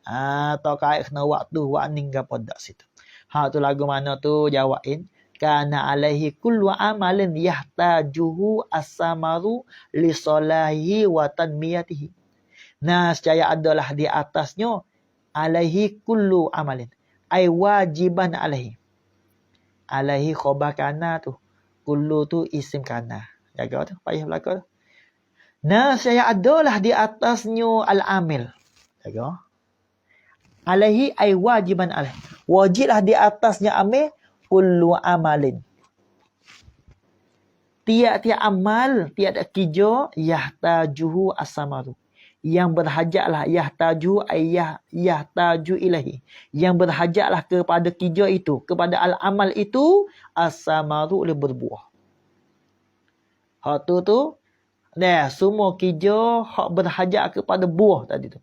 Atau kait kena waktu warning ke apa dak situ. Tu lagu mana tu jawabin kana alaihi kullu amalin yahtajuhu as-samaru li salahi wa tanmiyatihi. Secaya adalah di atasnya alaihi kullu amalin. Ai wajiban alaihi. Alaihi khabar kana tu. Kullu tu isim kana. Jaga tu payah belaka tu. Saya adalah di atasnya al-amil. Jaga. Alaihi ay wajiban alaih. Wajiblah di atasnya amil kullu amalin. Tiap-tiap amal, tiap-tiap kerja yahtajuhu as-samaru. Yang berhajatlah yahtaju yahtaju ilahi. Yang berhajatlah kepada kerja itu, kepada al-amal itu as-samaru oleh berbuah. Hak tu nah, semua kerja hak berhajat kepada buah tadi tu.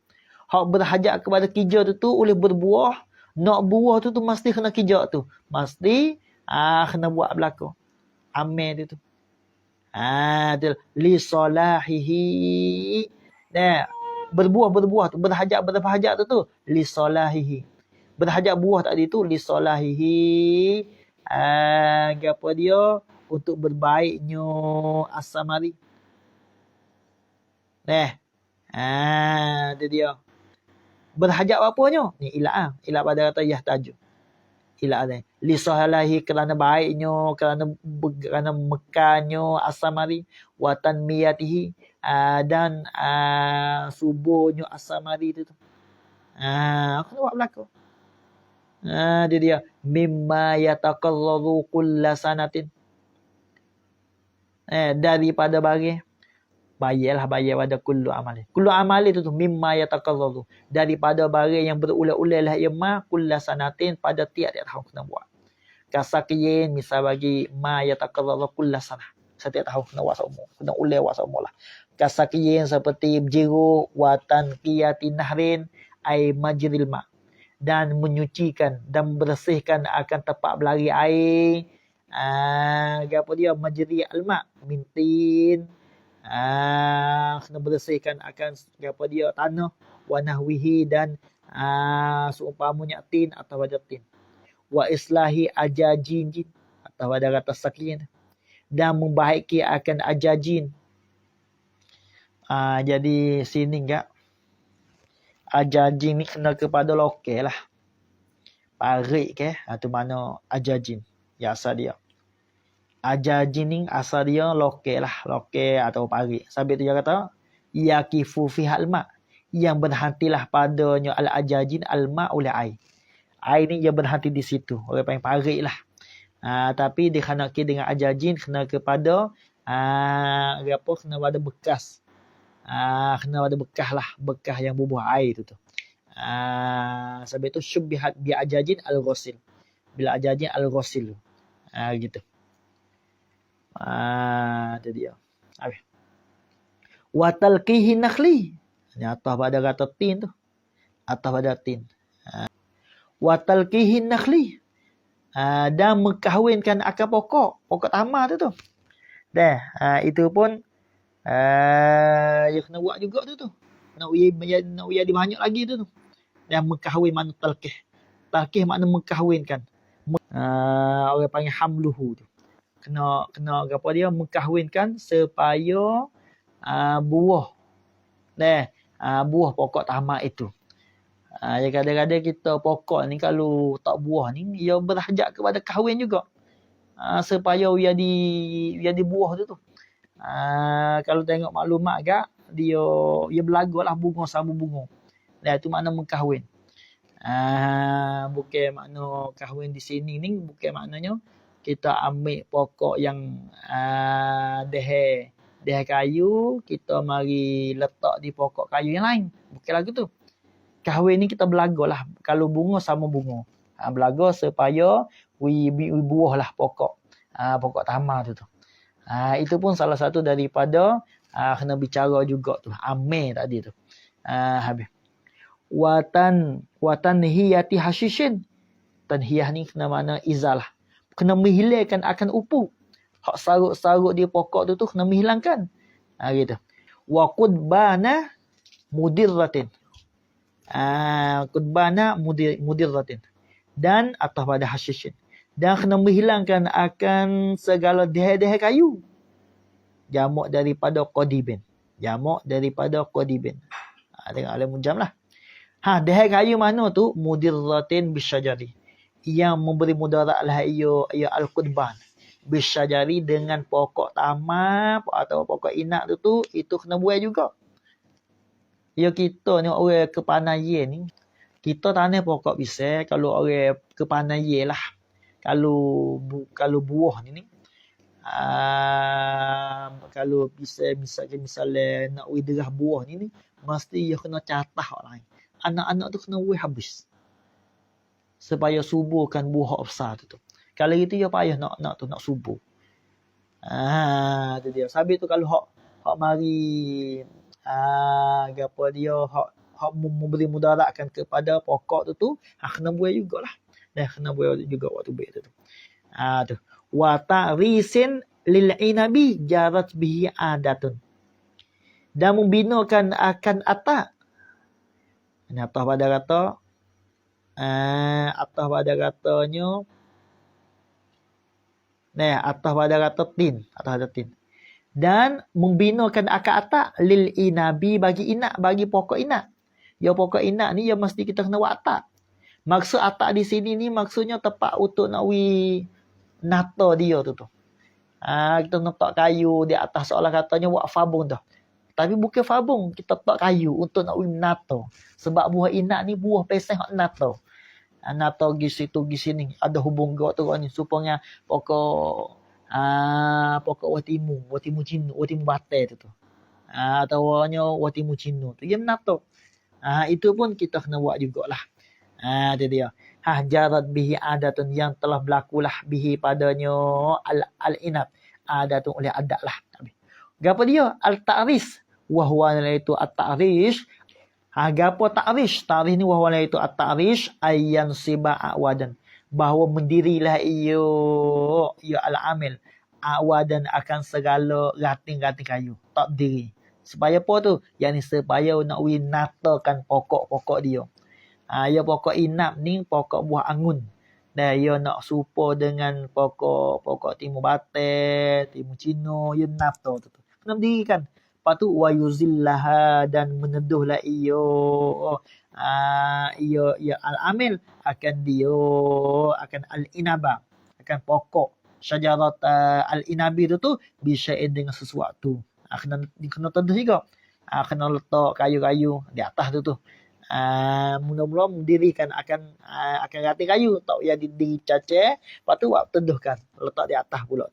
Hak berhajat kepada kerja tu oleh berbuah. Nak buah tu mesti kena kerja tu. Mesti kena buat berlaku. Amal tu. Tu li salahihi. Nah, berbuah tu berhajat tu li salahihi. Berhajat buah tadi tu li salahihi. Apa dia? Untuk berbaiknya as-samari. Itu dia. Berhajat apanya? Ni ilah. Ilah pada kata yahtaju. Ilah ni. Li salahi kerana baiknya, kerana mekannya as-samari wa tanmiyatihi dan suburnya as-samari itu tu. Aku nak buat berlaku. Dia mimma yataqarraru kullasanatin. Daripada bagi bayar pada kullu amali. Kullu amali itu mimma yataqarraru. Daripada barang yang berulang-ulang lah yama kullasanatin pada tiap-tiap tahun kena buat. Kasakiyin misal bagi ma yataqarraru kullasana. Setiap tahun kena buat semua. Kena ulang buat semua lah. Kasakiyin seperti berjiru watan qiyati nahrin ay majril ma. Dan menyucikan dan membersihkan akan tempat berlari air. Apa dia? Majri al-ma. Mintin. Kena bersihkan akan apa dia? Tanah. Wanahwihi dan seumpamanya tin atau wadah tin. Wa islahi ajajin jin. Atau wadah kata sakiyin. Dan membaiki akan ajajin. Jadi sini enggak. Ajajin ni kena kepada lokal lah. Parik ke? Itu mana ajajin. Ya asal dia. Ajajin ni asal dia lokal lah. Lokal atau parik. Sambil tu dia kata. Yakifu fihal ma'. Yang berhentilah padanya al-ajajin al-ma' oleh air. Air ni dia berhenti di situ. Orang panggil parik lah. Tapi dia kena dengan ajajin. Kena kepada. Kena pada bekas. Kena ada bekas lah. Bekas yang bubuh air tu. Sebab itu syubbihat bi ajajin al-ghusil. Bila ajajin al-ghusil. Gitu. Itu dia. Habis. Wa talqihi nakhli. Ini atas pada kata tin tu. Atas pada tin. Wa talqihi nakhli. Dan mengkahwinkan akar pokok. Pokok tamar tu. Itu pun dia kena buat juga tu. Nak uya banyak lagi tu. Dan mengkahwin makna talqih. Talqih makna mengkahwinkan. Orang panggil hamluhu tu. Kena apa dia? Mengkahwinkan supaya buah. Buah pokok tamak itu. Kadang-kadang kita pokok ni kalau tak buah ni, ia berhajat kepada kahwin juga. Supaya ia di buah tu. Kalau tengok maklumat agak dia berlagu lah bunga sama bunga. Itu makna mengkahwin. Bukan makna kahwin di sini ni bukan maknanya kita ambil pokok yang dehe kayu, kita mari letak di pokok kayu yang lain. Bukan lagu tu. Kahwin ni kita berlagu lah. Kalau bunga sama bunga. Berlagu supaya buah lah pokok. Pokok tamar tu. Itu pun salah satu daripada kena bicara juga tu. Amir tadi tu. Habis. Watan hiyati hashishin. Tanhiyah ni kena makna izalah. Kena menghilangkan akan upu. Hak saruk-saruk di pokok tu kena menghilangkan. Gitu. Wa qudbana mudirratin. Qudbana mudirratin. Dan atas pada hashishin. Dan kena menghilangkan akan segala dehe-dehe kayu. Jamak daripada qadibin. Tengok alam jam lah. Dehe kayu mana tu? Mudirratin bisyajari. Yang memberi mudarat lah ia al-qudban. Bisyajari dengan pokok tamar atau pokok inak tu itu kena buai juga. Ya kita ni orang kepanayan ni. Kita tanam pokok pisang kalau orang kepanai lah. Kalau buah ni kalau misalnya nak widrah buah ni mesti dia kena catah orang lain. Anak-anak tu kena weh habis supaya suburkan buah besar tu. Kalau itu dia payah nak subur. Tu dia. Sabit tu kalau hak mari gapo dia hak memberi mudaratkan kepada pokok tu kena buai jugalah. Dah kena buai juga waktu baik tu. Tu. Wa ta'risin lil inabi jarat bihi adatun. Dan membinakan akan atak. Ini atas pada kata atas pada katanya atas pada kata tin, atas ada tin. Dan membinakan akak atak lil inabi bagi inak, bagi pokok inak. Ya pokok inak ni ya mesti kita kena buat atak. Maksud atak di sini ni maksudnya tepat untuk nak nata dia tu. Kita letak kayu di atas seolah katanya buat fabung tu. Tapi bukan fabung, kita letak kayu untuk nak nata. Sebab buah inak ni buah peseng hak nata. Nata gi situ gi sini ada hubung gak tu ni supaya pokok watimu cinu, watimu bate tu. Ataunya watimu cinu tu yang nata. Itu pun kita kena buat jugalah. Itu dia. Jarat bihi adatun yang telah berlakulah bihi padanya al-inab. Adatun oleh adat lah. Gapo dia? Al-ta'ris. Wahwa itu at-ta'ris. Gapo ta'ris? Ta'ris ni wahwa itu at-ta'ris. Ayyan siba awadan. Bahawa mendirilah iyo al-amil. Awadan akan segala rating-rating kayu. Tak berdiri. Supaya apa tu? Yang ni supaya nak natakan pokok-pokok dia. Ya pokok inap ni pokok buah angun. Dan ia nak serupa dengan pokok timun bate, timun cino, ia nata tu. Kena berdirikan. Lepas tu wa yuzillaha dan meneduhlah ia al-amil akan al-inaba, akan pokok syajarat al-inabi tu bisya'in dengan sesuatu. Kena teduh juga. Kena letak kayu-kayu di atas tu. Mula-mula mendirikan akan ranting kayu tak payah dicacah, lepas tu buat teduhkan, letak di atas pula.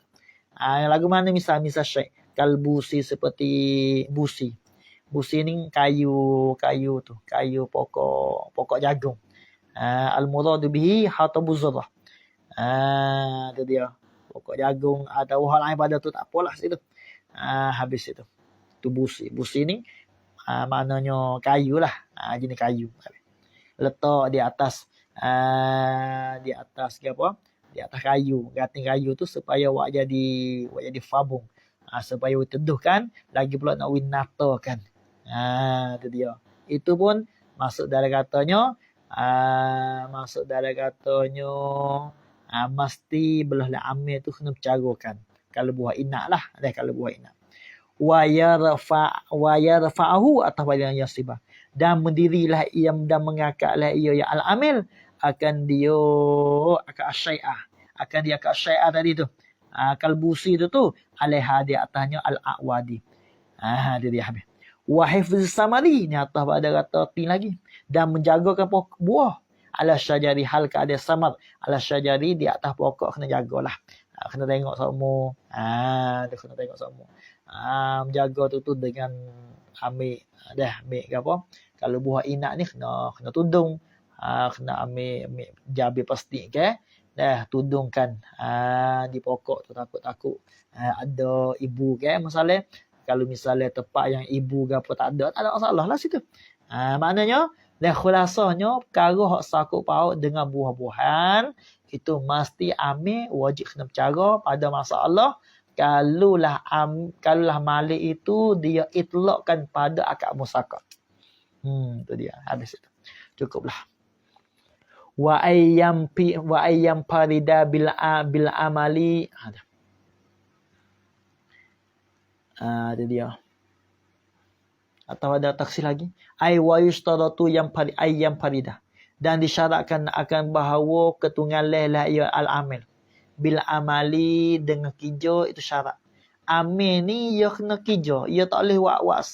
Lagu mana misal syekh kalbusi seperti busi ni kayu tu, kayu pokok jagung. Al-muradu bihi hatabuzrah. Tu dia pokok jagung atau hal lain pada tu tak apalah situ. Habis itu tu busi ni maknanya kayu lah, jenis kayu. Letak di atas apa? Di atas kayu, gating kayu tu supaya wak jadi fabung. Supaya teduhkan, lagi pula nak natakan. Itu dia. Itu pun masuk dalam katanya mesti belahlah amil tu kena bercarakan. Kalau buah inak lah, kalau buah inak. Wa yarfa'ahu atas badan yasibah, dan mendirilah ia dan mengangkatlah ia ya al-amil akan asyai'ah tadi tu. Kalbusi tu alaiha di atasnya al-a'wadi. Dia habis. Wa hifz samari ni atas pada kata tin lagi, dan menjagakan pokok buah ala syajari hal keadaan samar ala syajari di atas pokok kena jagalah. Kena tengok semua. Kena tengok semua. Menjaga tu dengan ambil ke apa? Kalau buah inak ni kena tudung. Kena ambil jabir plastik ke. Tudungkan di pokok tu takut ada ibu ke masalah. Kalau misalnya tempat yang ibu ke apa tak ada masalah lah situ. Maknanya khulasahnya perkara hak sakut paut dengan buah-buahan itu mesti ambil wajib kena bercara pada masalah. Kalulah malik itu dia itlaqkan pada akad musaqqat. Itu dia. Habis itu. Cukuplah. Wa ayyam farida bil amali. Itu dia. Atau ada taksir lagi. Ay wa yustaratu ayyam farida. Dan disyaratkan akan bahawa ketunggalan lah ia al-amil. Bil amali dengan kerja itu syarat. Amil ni ia kena kerja. Ia tak boleh buat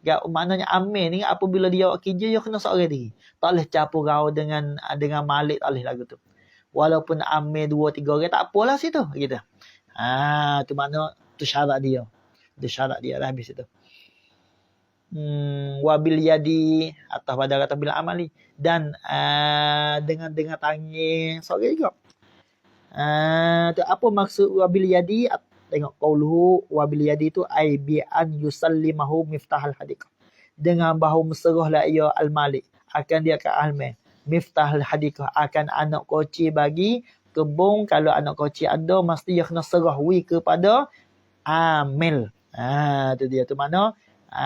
Maknanya amil ni apabila dia buat kerja, dia kena seorang diri. Tak boleh campur gaul dengan malik, tak boleh lagu tu. Walaupun amil 2-3 orang, tak apalah situ. Gitu. Tu makna, tu syarat dia. Tu syarat dia dah habis itu. Wabil yadi atau pada kata bila amali dan dengan tangan seorang juga. Tu apa maksud wabil yadi? Tengok qauluhu wabil yadi tu ai bi an yusallimahu miftahal hadiqah. Dengan bahu meserahlah ia al-malik akan dia ke alman. Miftahal hadiqah akan anak koci bagi kebun. Kalau anak koci ada mesti dia kena serah kepada amil. Tu dia tu mana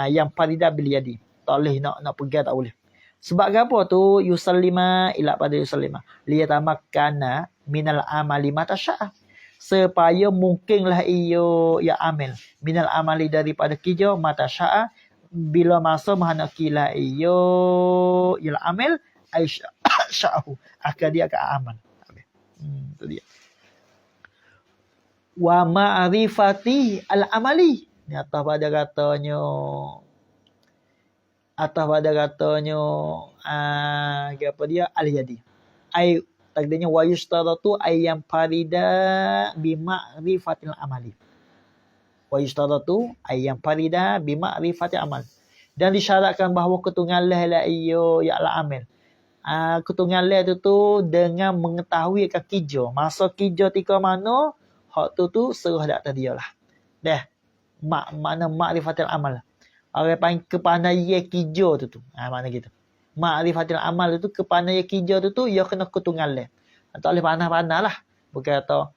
yang farida bil yadi. Tak boleh nak pegang, tak boleh. Sebab apa tu yusallima ila pada yusallima liyatamakkana minal amali matasya'a, supaya mungkinlah iyo ya amil minal amali daripada kerja matasya'a bila masa mahanakila iyo ya amil aisya'ahu akan dia akan amal. Tu dia. Wa ma'rifati al-amali. Ni atas pada katanya apa dia al-yadi. Ai takdirnya wa yustaratu ayyam farida bi ma'rifatil amali. Wa yustaratu ayyam farida bi ma'rifatil amal. Dan disyaratkan bahawa ketunggalan la iyo ya al-amil. Ketunggalan tu dengan mengetahui akan kerja. Masa kerja tika mana, hak tu serah dak atas dia lah. Dah. Makna ma'rifatil amal. Orang panggil kepandaian kerja tu. Makna gitu. Ma'rifatil amal tu kepandaian kerja tu ia kena ketunggalan. Tak boleh panah-panah lah. Bukan kata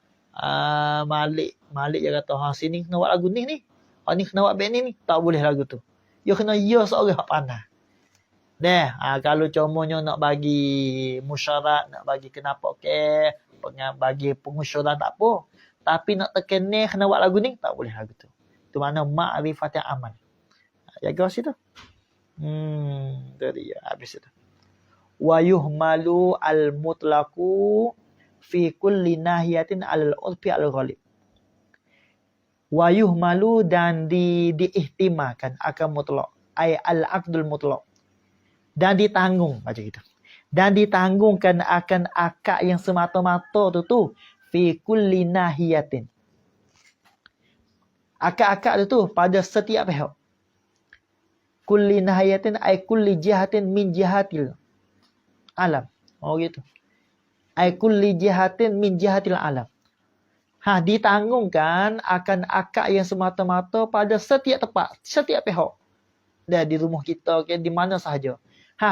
Malik dia kata sini kena buat lagu ni. Ni kena buat band ni. Tak boleh lagu tu. Ia kena seorang hak panah. Dah. Kalau comongnya nak bagi musyarat, nak bagi kenapa bagi pengusyuran tak apa. Tapi nak terkena kena buat lagu ni, tak boleh lagu tu. Itu mana ma'rifatil amal. Jaga situ. Tu dia. Habis itu. Wa yuhmalu al-mutlaqu fi kulli nahiyatin al-urfi al-ghalib. Wa yuhmalu dan diihtimalkan akan mutlaq. Ay al-aqdul mutlaq. Dan ditanggung. Macam gitu. Dan ditanggungkan akan akad yang semata-mata tu. Fi kulli nahiyatin. Akad-akad tu pada setiap pihak. Kulli nahiyatin ay kulli jihatin min jihatil alam. Gitu. Ay kulli jihatin min jihatil alam. Ditanggungkan akan akad yang semata-mata pada setiap tempat, setiap pihak. Dah di rumah kita di mana sahaja.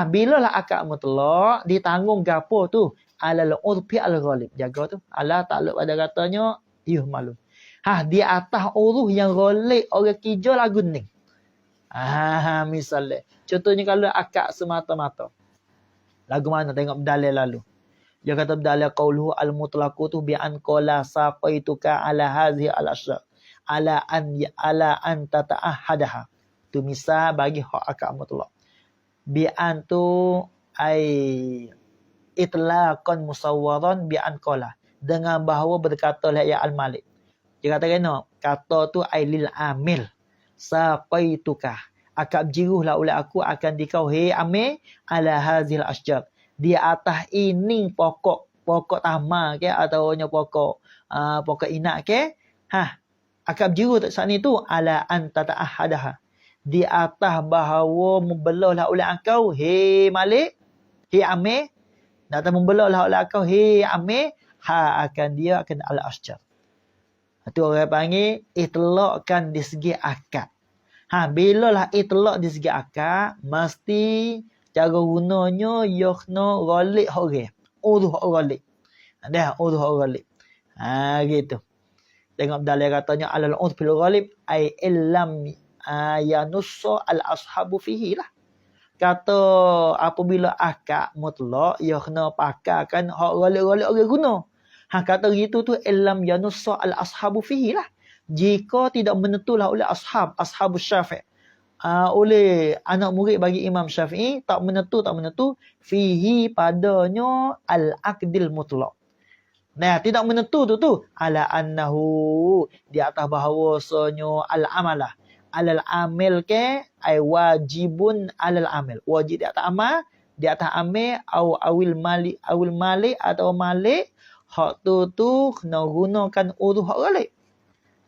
Bilalah akad mutlak ditanggung gapo tu? Alal urfi al-ghalib. Jaga tu. Ala takluk pada katanya yuhmalu. Di atas uruh yang golek orang kerja lagu ni. Misalnya. Contohnya kalau akad semata-mata. Lagu mana? Tengok berdalil lalu. Dia kata berdalil qauluhu al-mutlaqu tu bi'an qala saqaituka ala hazihi al-asyar. Ala an tata'ahadaha. Tu misal bagi hak akad mutlaq. Bi'an tu ay itlaqan musawwaran bi'an qala. Dengan bahawa berkatalah ya al-malik. Dia kata kata tu ailil amil saqaituka akab jiruhlah oleh aku akan dikau amil ala hazil asjar di atas ini pokok tama ataupun pokok inak akab jiruh tak sana tu ala anta ta'ahadaha di atas bahawa membelahlah oleh engkau malik amil datang membelahlah oleh engkau amil akan dia akan al asjar. Itu orang panggil itlaqkan di segi akad. Bilalah itlaq di segi akad, mesti cara gunanya ia kena ghalib orang. Uruh ghalib. Dah uruh ghalib. Gitu. Tengok dalil katanya alal urfil ghalib ay illam yanussa al ashabu fihi lah. Kata apabila akad mutlak ia kena pakarkan hak ghalib-ghalib orang guna. Kata gitu tu illam yanussa al ashabu fihi lah. Jika tidak menentulah oleh ashabus Syafi'i. Oleh anak murid bagi Imam Syafi'i tak menentu fihi padanya al aqdil mutlaq. Nah, tidak menentu tu ala annahu di atas bahawasanya al amalah alal amil ke ai wajibun alal amil. Wajib di atas amal, di atas amil awil malik atau malik hak tu kena gunakan uruh hak ghalib.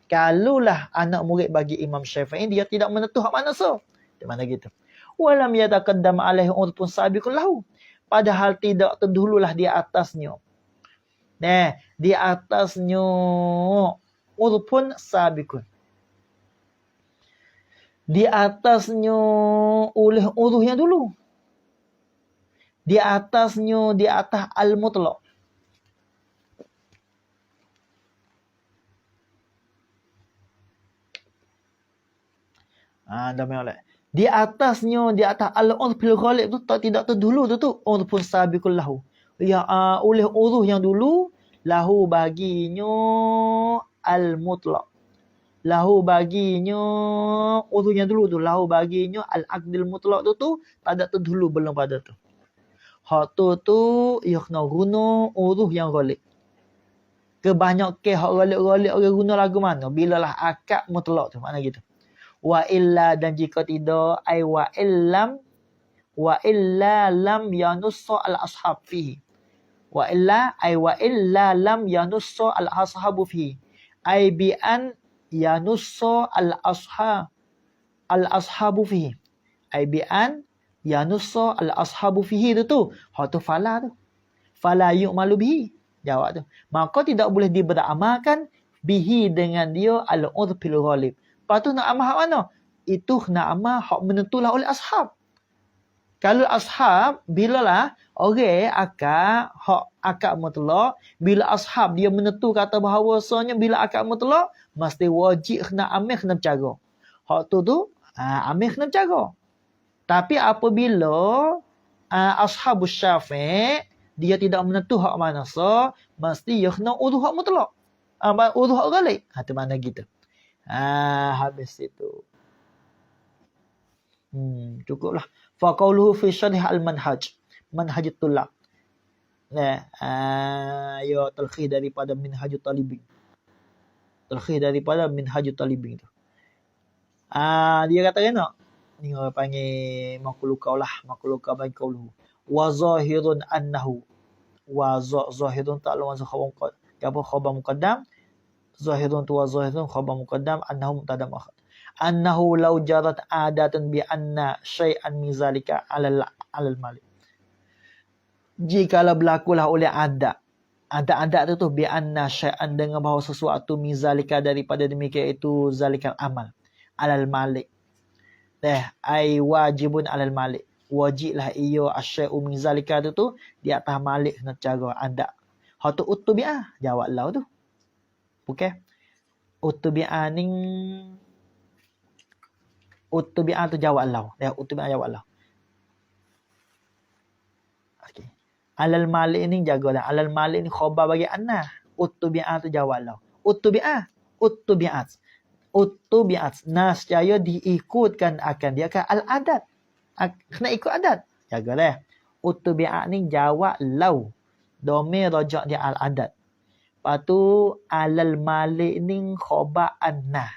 Kalulah anak murid bagi Imam Syafi'i dia tidak menentu hak mana so. Di mana gitu. Walam yataqaddam alaihi urfun sabiqun lahu. Padahal tidak terdahululah di atasnya. Nah, di atasnya urfun sabiqun. Di atasnya oleh uruhnya dulu. Di atasnya di atas al-mutlaq. Di atasnya di atas al-urf bil ghalib tu tidak terdahulu tu urfun sabiqul lahu. Ya oleh uruh yang dulu lahu baginya al-mutlaq. Lahu baginya uruhnya dulu tu lahu baginya al-aqdil mutlaq tu tak ada terdahulu belum pada tu. Hak tu ia kena guna uruh yang ghalib. Kebanyakan hak ghalib-ghalib orang guna lagu mana? Bilalah akad mutlaq tu, makna gitu. Wa illa dan jika tidak ai wa illa lam yanussa al ashab fihi. Wa illa ai wa illa lam yanussa al ashabu fihi. Ai bi an yanussa al ashabu fihi. Ai bi an yanussa al ashabu fihi tu. Hak tu fala tu. Fala yu'malu bihi. Jawab tu. Maka tidak boleh diberamalkan bihi dengan dia al urfil ghalib. Lepas tu nak amal hak mana? Itu nak amal hak menentulah oleh ashab. Kalau ashab, bilalah orang akad mutlak, bila ashab dia menentu kata bahawasanya bila akad mutlak, mesti wajib kena amil kena bercara. Hak tu amil kena bercara. Tapi apabila ashabus syafi' dia tidak menentu hak mana so, mesti dia kena uruh hak mutlak. Uruh hak ghalib. Itu mana gitu. Habis itu. Cukuplah. Fa qawluhu fi syarh al-manhaj. Manhajut tulab. Ya talkhis daripada minhajut talibin. Talkhis daripada minhajut talibin tu. Dia kata kena. Ni orang panggil makulukau bagi qawluhu. Wa zahirun annahu. Wa zahirun ta'lu wa khabar muqaddam. Zahirun tu wa zahirun khabar muqaddam annahu mubtada muakhar. Annahu law jarat adatun bi anna syai'an min zalika 'alal malik. Jikalau berlakulah oleh adat tu bi anna syai'an dengan bahawa sesuatu min zalika daripada demikian itu zalikal amal 'alal malik. Ai wajibun 'alal malik. Wajiblah ia asyai'u min zalika tu di atas malik kena cara adat. Hatu utubi'ah jawab lau tu. Okey. Utubi'ah tu jawab lau. Utubi'ah jawab lau. Okey. Alal malik ni jagalah. Alal malik ni khabar bagi anna. Utubi'ah tu jawab lau. Utubi'at. Nascaya diikutkan akan dia kan al-adat. Kena ikut adat. Jagalah. Utubi'ah ni jawab lau. Domir rajak dia al-adat. Lepas tu alal malik ni khabar anna.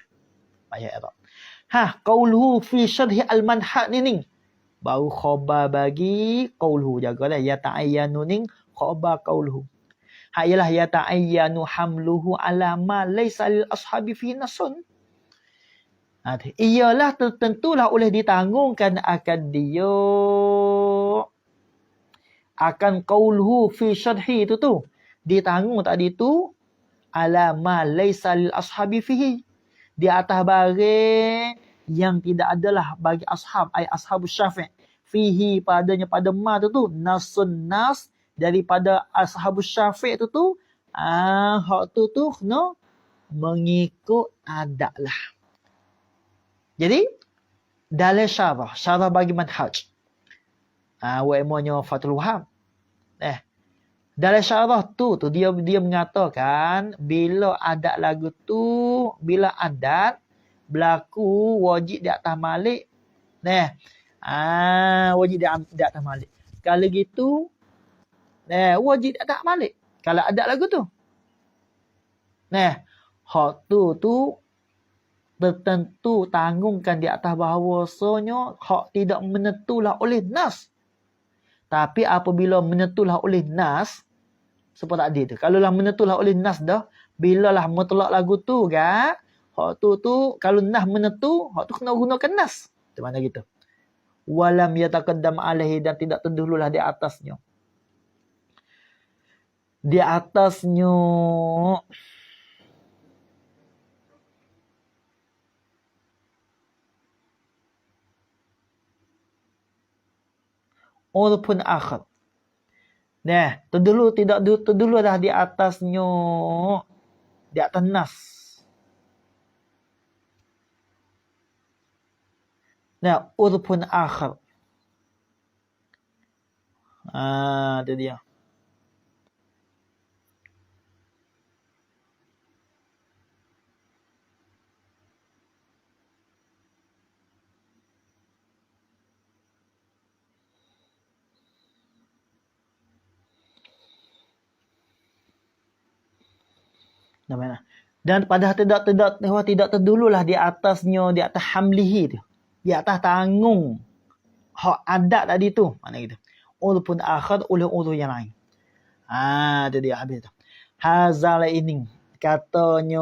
Ayat Arab. Qauluhu fi syarh al-manhaj ni. Baru khabar bagi qauluhu. Jagalah ya ta'ayyanu ni khabar qauluhu. Ialah ya ta'ayyanu hamluhu ala ma laysa lil ashabi fi nasun. Ialah tentulah oleh ditanggungkan akan dia akan qauluhu fi syarhi itu tu. Ditanggung tadi tu ala ma laysa lil ashabi fihi. Di atas barang yang tidak adalah bagi ashab ai ashabus syafi' fihi padanya pada ma tu nasun nas daripada ashabus syafi' tu hak tu kena mengikut adat lah. Jadi dalam syarah bagi manhaj wa ilmunya Fathul Wahhab dalam syarah tu dia mengatakan bila adat lagu tu bila adat berlaku wajib di atas malik wajib di atas malik kalau gitu wajib di atas malik kalau adat lagu tu hak tu tertentu tanggungkan di atas bahawasanya hak tidak menentulah oleh nas. Tapi apabila menentulah oleh nas, seperti tadi tu. Kalau lah menentulah oleh nas dah, bila lah mutlak lagu tu kan, hak tu kalau nas menentu, hak tu kena gunakan nas. Itu mana gitu. Walam yataqaddam alaihi, dan tidak terdahululah di atasnya. Di atasnya urpun akhar. Nah, terdulu dah di atasnya, di atas nas. Nah, urpun akhar. Itu dia. Dan pada tidak terdululah di atasnya, di atas hamlihi tu, di atas tanggung hak adat tadi tu, mana gitu. Urpun akhar oleh uruf yang lain. Itu dia habis tu. Hazal ini katanya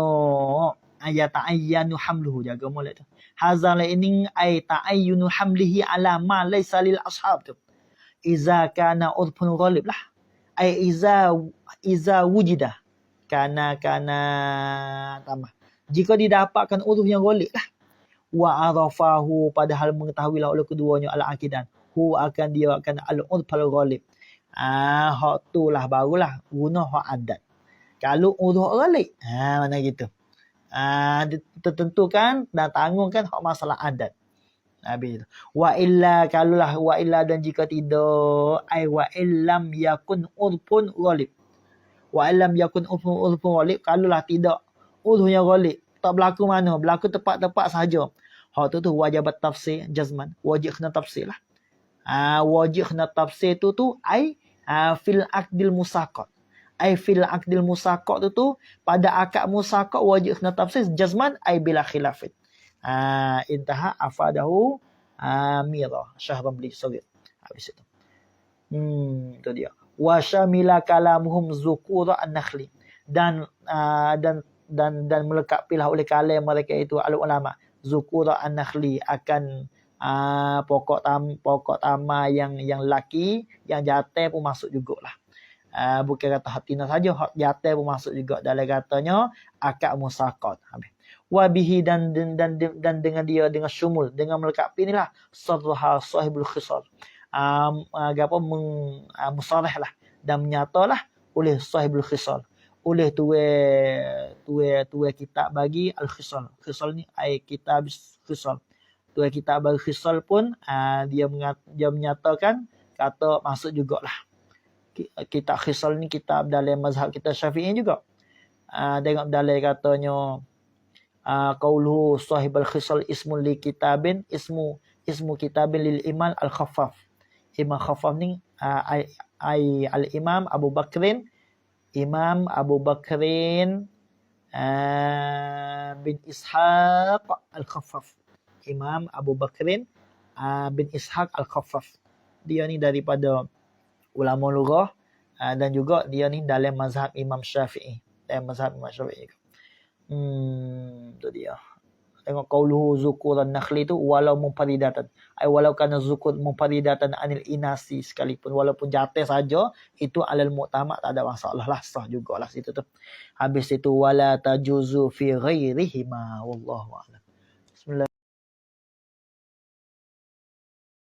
ayat ta'ayyanu hamluhu, jaga molek tu. Hazal ini ay ta'ayyunu hamlihi ala ma laysa lil ashab tu. Iza kana urfun ghalib lah. Ay iza wujida. Kana tambah. Jika didapatkan uruf yang ghalib lah. Wa arafahu, padahal mengetahuilah oleh keduanya al-aqidan. Hu akan dia akan al-urf al-ghalib. Hak tu lah barulah guna hak adat. Kalau uruf ghalib, mana gitu. Tertentukan dan tanggungkan hak masalah adat. Habis itu. Wa illa, kalulah wa illa, dan jika tidak, ay wa illam yakun urfun ghalib. Wa illam yakun urfun ghalib, kalulah tidak uruf yang ghalib, tak berlaku mana, berlaku tepat-tepat saja. Hak tu wajib tafsir jazman, wajib kena tafsir lah. Wajib kena tafsir tu ai fil aqdil musaqat. Ai fil aqdil musaqat tu pada akad musaqat wajib kena tafsir jazman ai bila khilafin. Intaha afadahu mira syahram li sagir. Habis itu. Itu dia. Wa syamila kalamuhum zukura an-nakhli, dan melengkapilah oleh kalam mereka itu al-ulama zukura an-nakhli, akan pokok tama yang laki, yang jantan pun masuk jugalah. Bukan kata hatina saja, hak jantan pun masuk juga dalam katanya akad musaqat. Habis. Wabihi, dan dengan dia, dengan syumul, dengan melengkapi inilah sarha sahibul khisal. Musarah lah dan menyatalah oleh sahibul khisal, oleh tuwe kitab bagi al-khisal. Khisal ni ai kitab khisal. Tuwe kitab bagi khisal pun dia menyatakan kata masuk jugalah. Kitab khisal ni kitab dalam mazhab kita Syafi'i juga. Tengok dalam katanya qauluhu sahibul khisal ismun li kitabin, ismu kitabin lil iman al-khaffaf. Imam Khaffaf ni al-Imam Abu Bakrin bin Ishaq al-Khaffaf. Imam Abu Bakrin bin Ishaq al-Khaffaf. Dia ni daripada ulama lughah, dan juga dia ni dalam mazhab Imam Syafi'i. Itu dia. Tengok qauluhu zukuran nakhli tu walau mumparidatan. Walau kana zukur mumparidatan anil inasi, sekalipun walaupun jatuh saja itu alal mu'tamad, tak ada masalah lah, sah jugalah situ tu. Habis itu wala tajuzu fi ghairihima wallahu a'lam.